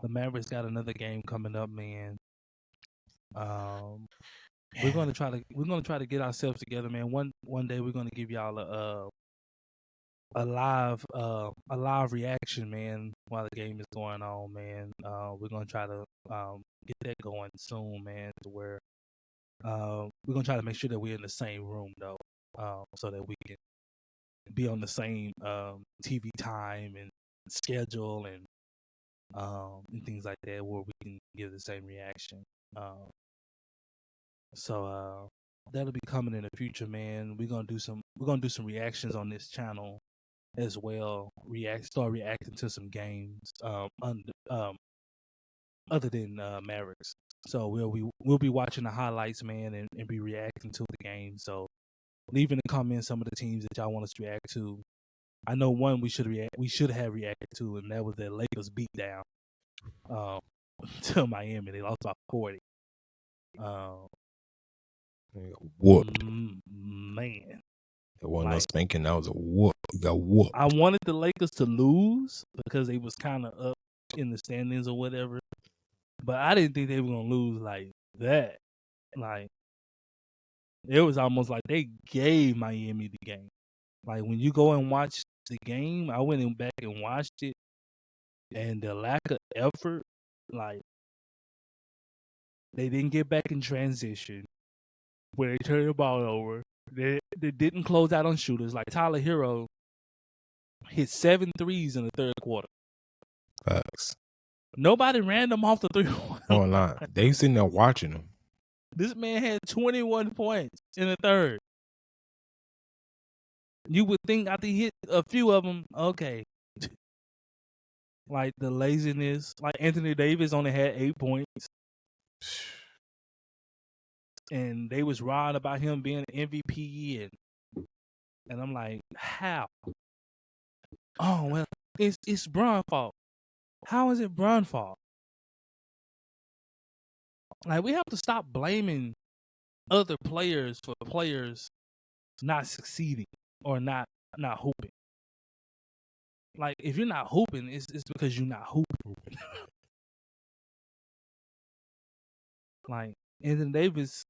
Mavericks got another game coming up, man. We're gonna try to get ourselves together, man. One day we're gonna give y'all a live reaction, man, while the game is going on, man. We're gonna try to get that going soon, man, to where we're gonna try to make sure that we're in the same room though, so that we can be on the same TV time and schedule and things like that, where we can give the same reaction. So that'll be coming in the future, man. We're gonna do some reactions on this channel as well. Start reacting to some games other than Mavericks. So we'll be watching the highlights, man, and be reacting to the game. So leave in the comments some of the teams that y'all want us to react to. I know one we should have reacted to, and that was the Lakers beatdown to Miami. They lost by 40. Whooped. Man. It wasn't no spanking. That was a whoop. You got whooped. I wanted the Lakers to lose because they was kind of up in the standings or whatever. But I didn't think they were going to lose like that. Like, it was almost like they gave Miami the game. Like, when you go and watch the game, I went back and watched it, and the lack of effort, like, they didn't get back in transition where they turned the ball over. They didn't close out on shooters. Like, Tyler Hero hit 7 threes in the third quarter. Facts. Nobody ran them off the 3. No, not. They sitting there watching them. This man had 21 points in the third. You would think after he hit a few of them, okay. Like the laziness. Like Anthony Davis only had 8 points. And they was riled about him being an MVP. And I'm like, how? Oh, well, it's Bron's fault. How is it Bron's fault? Like, we have to stop blaming other players for players not succeeding or not hooping. Like, if you're not hooping, it's because you're not hooping. Like, Anthony Davis,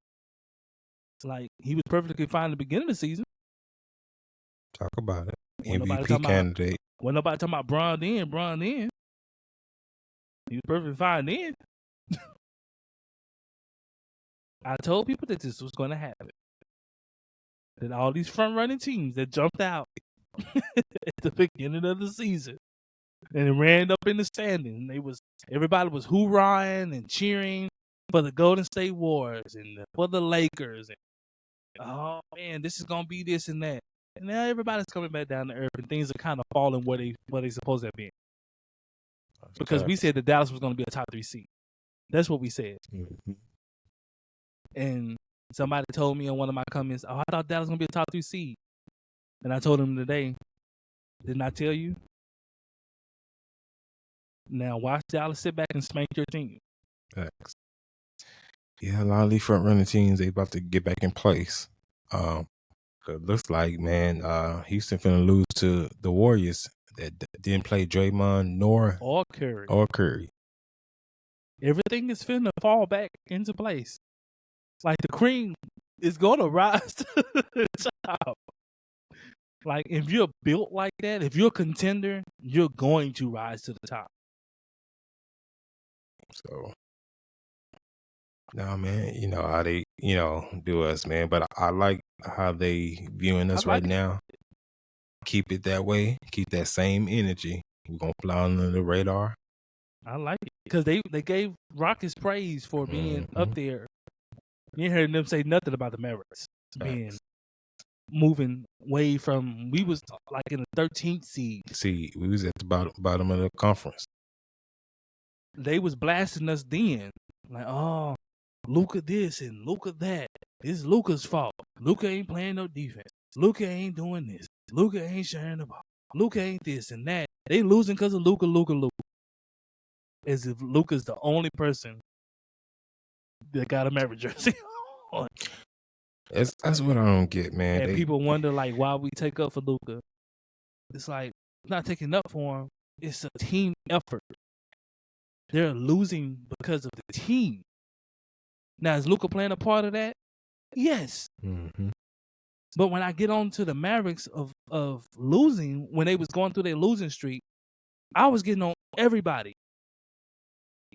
like, he was perfectly fine at the beginning of the season. Talk about it. When MVP candidate. When nobody talking about Bron then. He was perfectly fine then. I told people that this was going to happen. That all these front-running teams that jumped out at the beginning of the season and ran up in the standing, everybody was hoorahing and cheering for the Golden State Warriors and for the Lakers. And, oh, man, this is going to be this and that. And now everybody's coming back down to earth and things are kind of falling where they supposed to have been. Because we said that Dallas was going to be a top 3 seed. That's what we said. Mm-hmm. And somebody told me in one of my comments, oh, I thought Dallas was going to be a top 3 seed. And I told him today, didn't I tell you? Now watch Dallas sit back and spank your team. Facts. Yeah, a lot of these front running teams, they about to get back in place. It looks like, man, Houston finna lose to the Warriors that didn't play Draymond or Curry. Everything is finna fall back into place. Like the cream is gonna rise to the top. Like if you're built like that, if you're a contender, you're going to rise to the top. So, no, man, you know how they, do us, man. But I like how they viewing us right now. Keep it that way. Keep that same energy. We're gonna fly under the radar. I like it because they gave Rockets praise for being up there. You ain't heard them say nothing about the Mavericks being moving way from. We was like in the 13th seed. See, we was at the bottom of the conference. They was blasting us then, like, oh, Luka this and Luka that. It's Luka's fault. Luka ain't playing no defense. Luka ain't doing this. Luka ain't sharing the ball. Luka ain't this and that. They losing because of Luka. As if Luka's the only person that got a Maverick jersey on. That's what I don't get, man. And people wonder like why we take up for Luka. It's like not taking up for him. It's a team effort. They're losing because of the team. Now, is Luka playing a part of that? Yes. Mm-hmm. But when I get on to the Mavericks of losing, when they was going through their losing streak, I was getting on everybody.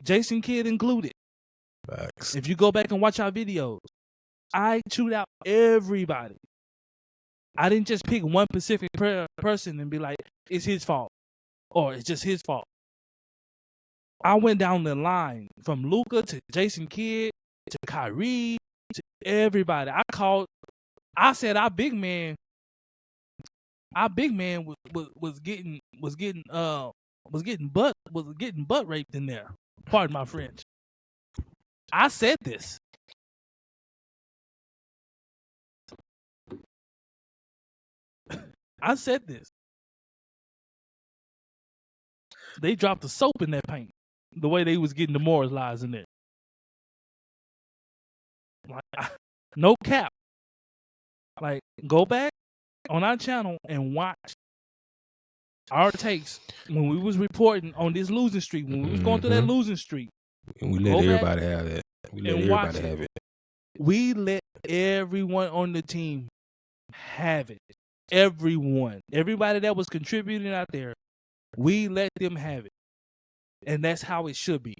Jason Kidd included. Facts. If you go back and watch our videos, I chewed out everybody. I didn't just pick one specific person and be like, it's his fault or it's just his fault. I went down the line from Luka to Jason Kidd to Kyrie to everybody. I said our big man was getting butt raped in there. Pardon my French. I said this. I said this. They dropped the soap in that paint. The way they was getting demoralized in there. Like, no cap. Like, go back on our channel and watch our takes when we was reporting on this losing streak, when we was going through that losing streak. And we let everybody have it. We let everybody have it. We let everyone on the team have it. Everyone. Everybody that was contributing out there, we let them have it. And that's how it should be.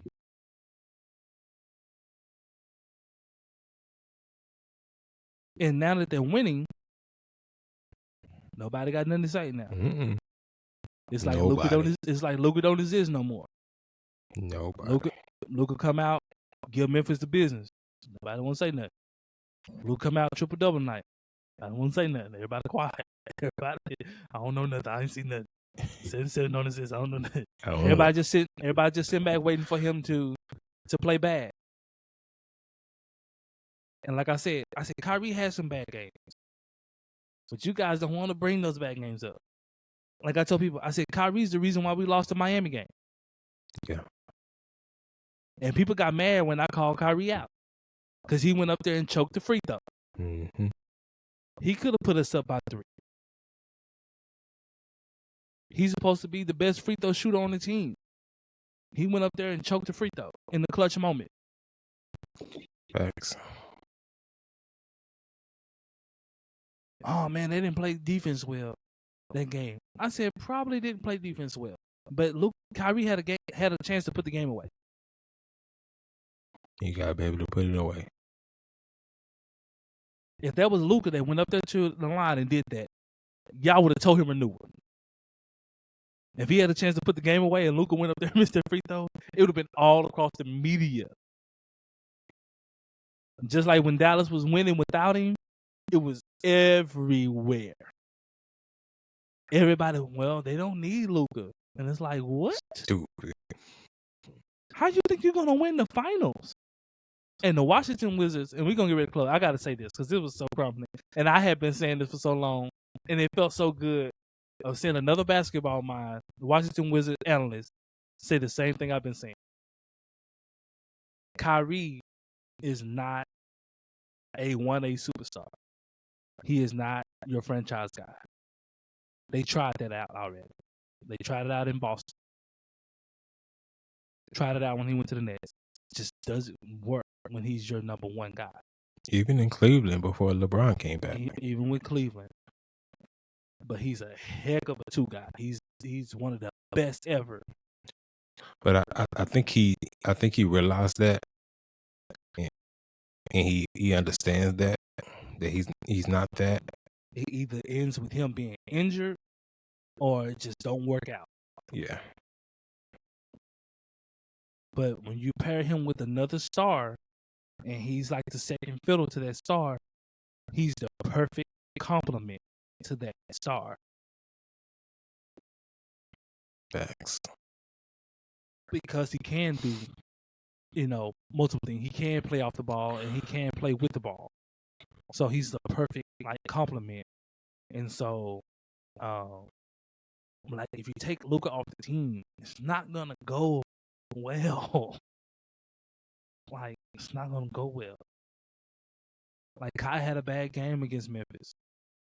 And now that they're winning, nobody got nothing to say now. Mm-mm. It's like Luka don't exist no more. Nobody. Luka come out, give Memphis the business. Nobody won't say nothing. Luka come out triple double night. I don't want to say nothing. Everybody quiet. Everybody, I don't know nothing. I ain't seen nothing. 7-7 on this. I don't know nothing. Everybody just sitting back waiting for him to play bad. And like I said Kyrie had some bad games. But you guys don't want to bring those bad games up. Like I tell people, I said Kyrie's the reason why we lost the Miami game. Yeah. And people got mad when I called Kyrie out. Because he went up there and choked the free throw. Mm-hmm. He could have put us up by 3. He's supposed to be the best free throw shooter on the team. He went up there and choked the free throw in the clutch moment. Facts. Oh, man, they didn't play defense well that game. I said probably didn't play defense well. But Kyrie had a chance to put the game away. You got to be able to put it away. If that was Luka that went up there to the line and did that, y'all would have told him a new one. If he had a chance to put the game away and Luka went up there and missed that free throw, it would have been all across the media. Just like when Dallas was winning without him, it was everywhere. Everybody, well, they don't need Luka. And it's like, what? Stupid. How do you think you're going to win the finals? And the Washington Wizards, and we're going to get ready to close. I got to say this because it was so prominent. And I had been saying this for so long, and it felt so good of seeing another basketball mind, the Washington Wizards analyst, say the same thing I've been saying. Kyrie is not a 1A superstar. He is not your franchise guy. They tried that out already. They tried it out in Boston. Tried it out when he went to the Nets. It just doesn't work when he's your number one guy. Even in Cleveland before LeBron came back. Even with Cleveland. But he's a heck of a 2 guy. He's one of the best ever. But I think he realized that, and he understands that he's not that. It either ends with him being injured or it just don't work out. Yeah. But when you pair him with another star, and he's like the second fiddle to that star, he's the perfect complement to that star. Facts. Because he can do, multiple things. He can play off the ball and he can play with the ball. So he's the perfect complement. And so, if you take Luka off the team, it's not gonna go well. like it's not gonna go well. Like Kai had a bad game against Memphis.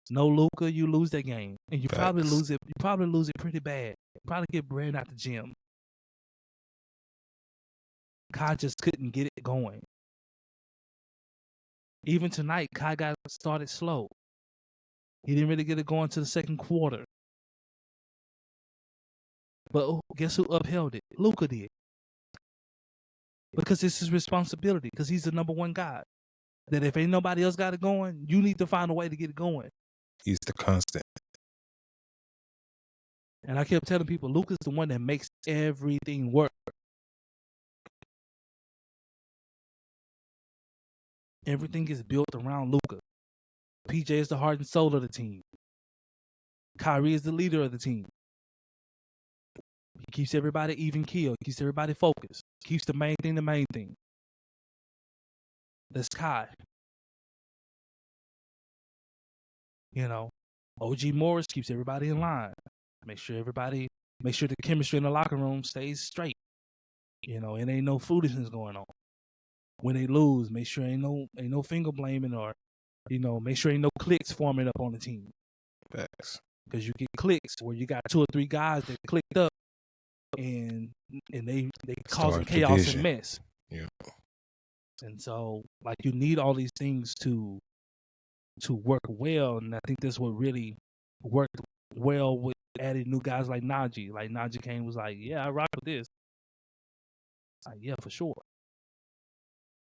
No Luka, you lose that game, and you probably Facts. lose it. You probably lose it pretty bad. You probably get brand out the gym. Kai just couldn't get it going. Even tonight, Kai got started slow. He didn't really get it going to the second quarter. But guess who upheld it? Luka did. Because it's his responsibility. Because he's the number one guy. That if ain't nobody else got it going, you need to find a way to get it going. He's the constant. And I kept telling people, Luka's the one that makes everything work. Everything is built around Luka. PJ is the heart and soul of the team. Kyrie is the leader of the team. He keeps everybody even keel. Keeps everybody focused. Keeps the main thing the main thing. That's Kai. You know, OG Morris keeps everybody in line. Make sure the chemistry in the locker room stays straight. You know, it ain't no foolishness going on. When they lose, make sure ain't no finger blaming or, you know, make sure ain't no cliques forming up on the team. Facts. Because you get cliques where you got 2 or 3 guys that clicked up and they causing chaos division. and mess. Yeah. And so, like, you need all these things to work well, and I think that's what really worked well with adding new guys like Najee. Like Najee came was like, yeah, I rock with this. Like, yeah, for sure.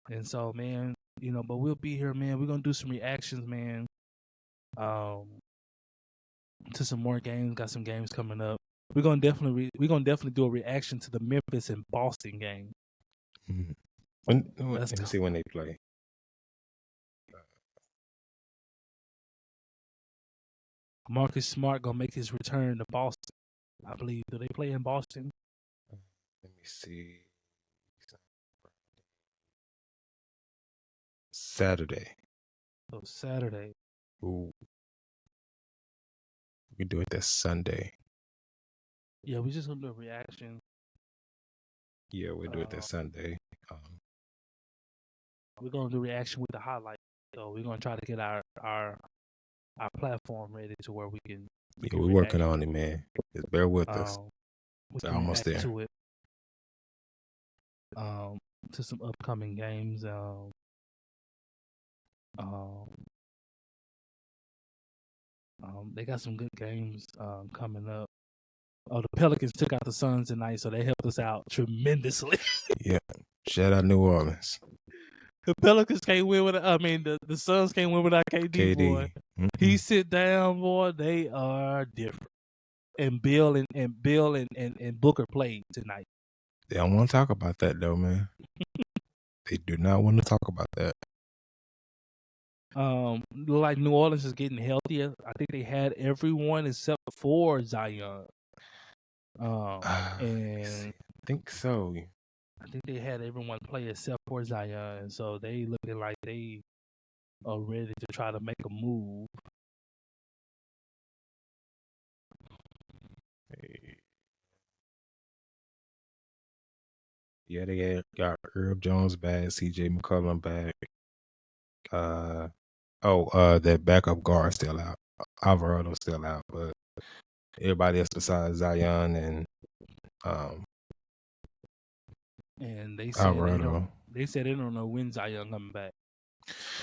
And so, man, you know, but we'll be here, man. We're gonna do some reactions, man. To some more games. Got some games coming up. We're gonna definitely do a reaction to the Memphis and Boston game. Mm-hmm. Let me see when they play. Marcus Smart gonna make his return to Boston. I believe. Do they play in Boston? Let me see. Saturday. So Saturday. Ooh. We can do it that Sunday. Yeah, we just gonna do a reaction. Yeah, we'll do it that Sunday. We're gonna do reaction with the highlight. So we're gonna try to get our platform ready to where we can. We're working on it, man. Just bear with us. It's almost there. To it. To some upcoming games. They got some good games coming up. Oh, the Pelicans took out the Suns tonight, so they helped us out tremendously. Yeah. Shout out New Orleans. The Pelicans can't win with. The Suns can't win without KD. Boy. Mm-mm. He sit down, boy. They are different. And Bill and Booker played tonight. They don't want to talk about that though, man. They do not want to talk about that. Like New Orleans is getting healthier. I think they had everyone except for Zion. And I think so. I think they had everyone play except for Zion, and so they looking like they are ready to try to make a move. Yeah, they got Herb Jones back, CJ McCollum back. That backup guard still out. Alvaredo's still out, but everybody else besides Zion and they said Alvarado. They said they don't know when Zion coming back.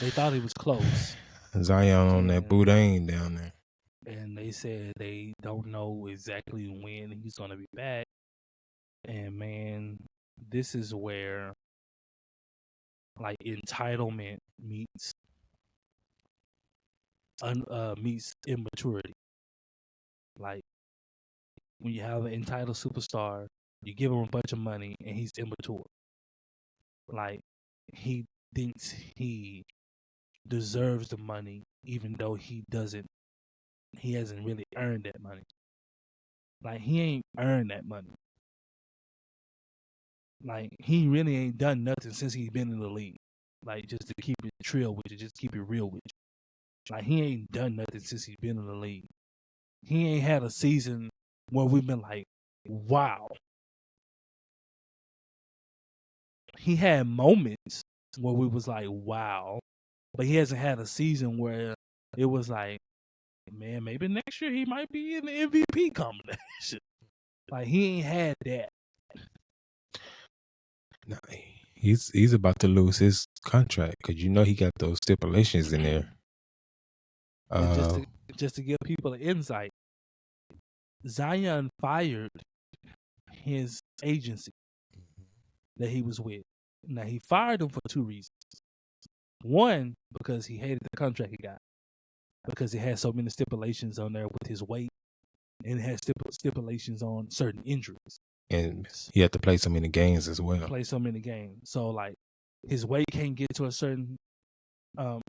They thought he was close. Zion on that Boudin down there. And they said they don't know exactly when he's going to be back. And, man, this is where, like, entitlement meets immaturity. Like, when you have an entitled superstar, you give him a bunch of money, and he's immature. Like, he thinks he deserves the money, even though he hasn't really earned that money. Like, he ain't earned that money. Like, he really ain't done nothing since he's been in the league. Like, just to keep it real with you, just keep it real with you. Like, he ain't done nothing since he's been in the league. He ain't had a season where we've been like, wow. he had moments where we was like, wow, but he hasn't had a season where it was like, man, maybe next year he might be in the MVP combination. Like he ain't had that. Nah, he's about to lose his contract because he got those stipulations in there. And just to give people an insight, Zion fired his agency that he was with. Now he fired him for two reasons. One, because he hated the contract he got, because it had so many stipulations on there with his weight, and it had stipulations on certain injuries. And he had to play so many games as well. So like his weight can't get to a certain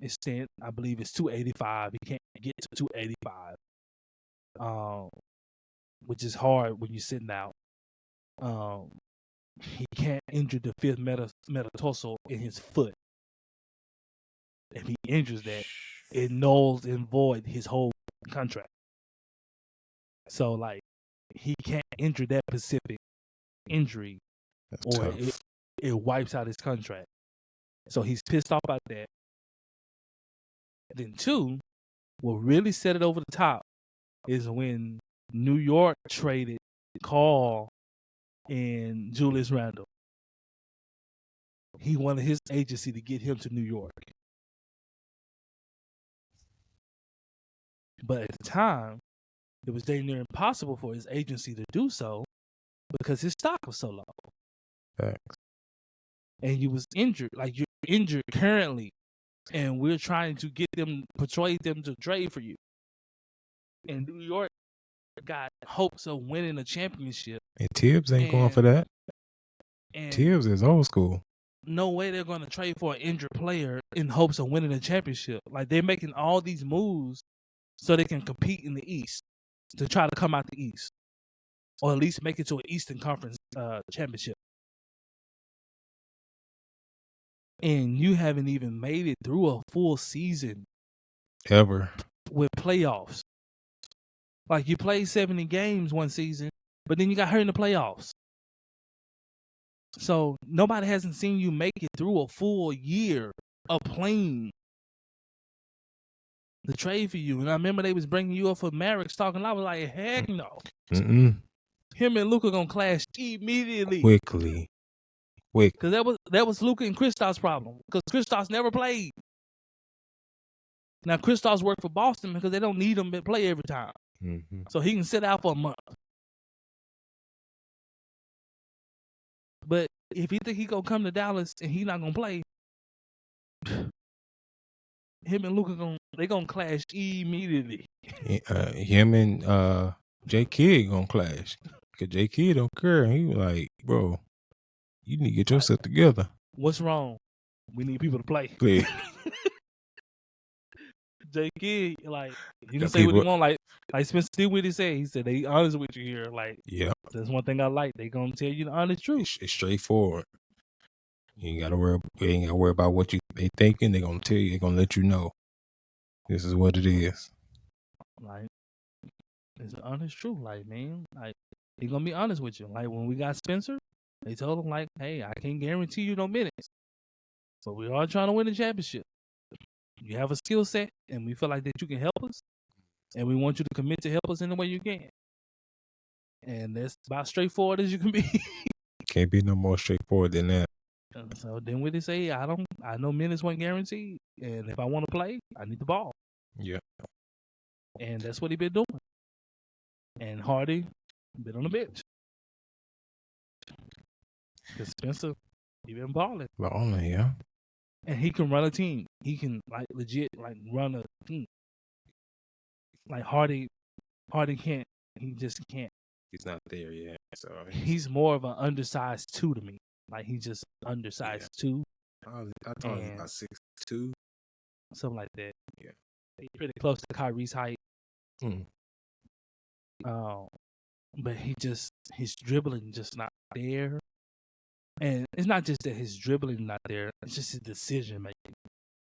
extent. I believe it's 285. He can't get to 285. Which is hard when you're sitting out. He can't injure the fifth metatarsal in his foot. If he injures that, it nulls and void his whole contract. So like he can't injure that specific injury, That's or tough. it wipes out his contract. So he's pissed off about that. Then two, what really set it over the top is when New York traded Carl and Julius Randle. He wanted his agency to get him to New York. But at the time, it was damn near impossible for his agency to do so because his stock was so low. Facts. And you was injured. Like you're injured currently. And we're trying to persuade them to trade for you. And New York got hopes of winning a championship. And Tibbs ain't going for that. And Tibbs is old school. No way they're going to trade for an injured player in hopes of winning a championship. Like they're making all these moves so they can compete in the East to try to come out the East, or at least make it to an Eastern Conference championship. And you haven't even made it through a full season ever with playoffs. Like you played 70 games one season, but then you got hurt in the playoffs. So nobody hasn't seen you make it through a full year of playing to trade for you. And I remember they was bringing you up for Mavericks talking. I was like, heck no. Mm-mm. Him and Luka gonna clash immediately. Quickly. Because that was Luka and Kristaps' problem. Because Kristaps never played. Now Kristaps work for Boston because they don't need him to play every time. Mm-hmm. So he can sit out for a month. But if you think he gonna come to Dallas and he not gonna play, him and Luka they gonna clash immediately. Him and J Kidd gonna clash. Cause J Kidd don't care. He was like, bro, you need to get yourself together. What's wrong? We need people to play. J Kidd, like you can say what you want, like Spencer Dinwiddie said. He said they honest with you here. Like, yeah, that's one thing I like. They gonna tell you the honest truth. It's straightforward. You ain't gotta worry about what they thinking. They gonna tell you. They gonna let you know. This is what it is. Like, it's the honest truth. Like, man, like he gonna be honest with you. Like when we got Spencer, they told him like, hey, I can't guarantee you no minutes, but we are trying to win the championship. You have a skill set, and we feel like that you can help us, and we want you to commit to help us in the way you can. And that's about straightforward as you can be. Can't be no more straightforward than that. And so then we say, I know minutes weren't guaranteed, and if I want to play, I need the ball. Yeah. And that's what he been doing. And Hardy been on the bench. Because Spencer, he been balling. Balling, yeah. And he can run a team. He can like legit like run a team. Like Hardy can't. He just can't. He's not there yet. So he's more of an undersized 2 to me. Like he's just undersized 2. I thought he was about 6'2", something like that. Yeah, he's pretty close to Kyrie's height. But his dribbling just not there. And it's not just that his dribbling not there, it's just his decision making.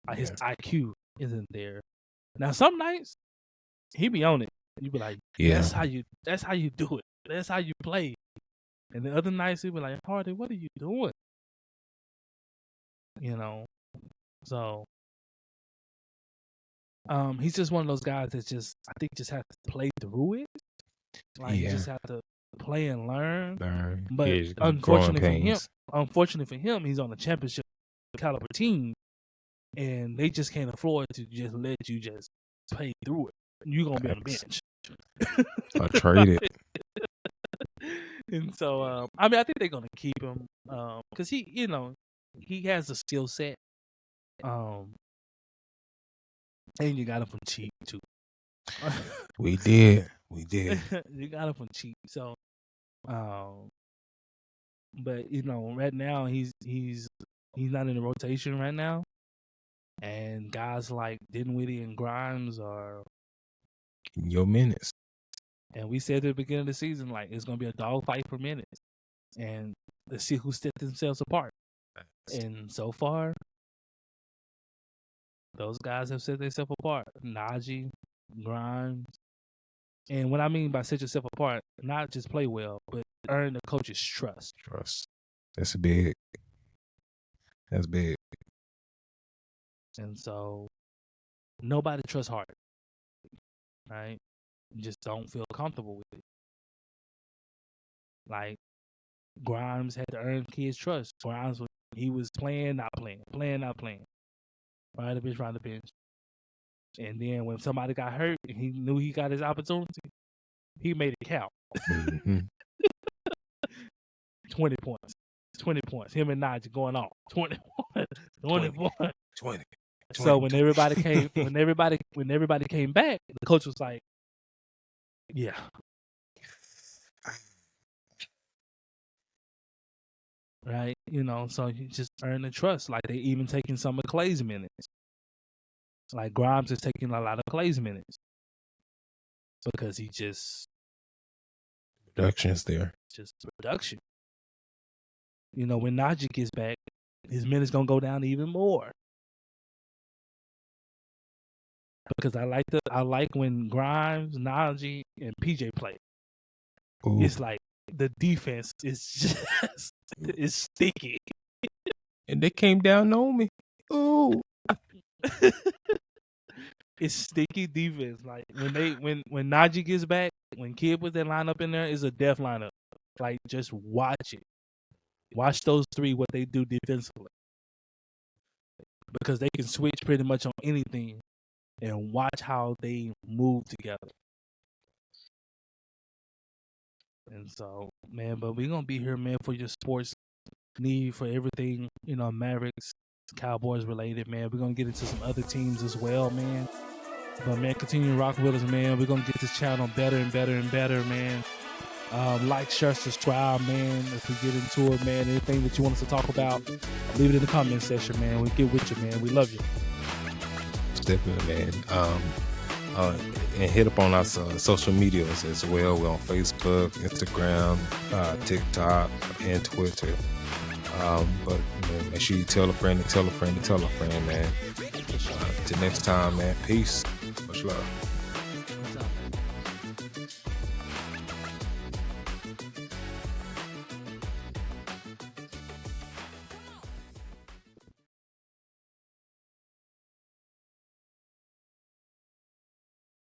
Like his IQ isn't there. Now some nights he be on it. You be like, that's how you do it. That's how you play. And the other nights he be like, Hardy, what are you doing? you know. So he's just one of those guys that I think just has to play through it. Like you just have to play and learn. But unfortunately for him, he's on a championship caliber team, and they just can't afford to just let you just play through it. You're gonna be on the bench. I traded. And so, I mean, I think they're gonna keep him because he has the skill set. And you got him from cheap too. We did. You got him from cheap. So, but right now he's not in the rotation right now, and guys like Dinwiddie and Grimes are in your minutes. And we said at the beginning of the season, like, it's going to be a dogfight for minutes. And let's see who set themselves apart. And so far, those guys have set themselves apart. Najee, Grimes. And what I mean by set yourself apart, not just play well, but earn the coach's trust. That's big. That's big. And so, nobody trusts Harden. Right? You just don't feel comfortable with it. Like, Grimes had to earn kids' trust. Grimes, he was playing, not playing. Playing, not playing. Right the bench, round the bench. And then when somebody got hurt and he knew he got his opportunity, he made it count. 20 points. 20 points. Him and Najee going off. 20 points. 20 points. 20. So when everybody came back, the coach was like, yeah. Right? So you just earn the trust. Like, they even taking some of Clay's minutes. Like, Grimes is taking a lot of Clay's minutes. Because he just... Production's there. Just production. When Najee gets back, his minutes going to go down even more. Because I like when Grimes, Najee, and PJ play. Ooh. It's like the defense is just it's sticky. And they came down on me. Ooh. It's sticky defense. Like when Najee gets back, when Kid puts that lineup in there, it's a death lineup. Like, just watch it. Watch those three, what they do defensively. Because they can switch pretty much on anything. And watch how they move together. And so, man, but we're going to be here, man, for your sports need, for everything, Mavericks, Cowboys related, man. We're going to get into some other teams as well, man. But, man, continue to rock with us, man. We're going to get this channel better and better and better, man. Like, share, subscribe, man. If we get into it, man, anything that you want us to talk about, leave it in the comment section, man. We'll get with you, man. We love you. Definitely, man. And hit up on our social medias as well. We're on Facebook, Instagram, TikTok, and Twitter. But make sure you tell a friend to tell a friend to tell a friend, man. Till next time, man. Peace. Much love.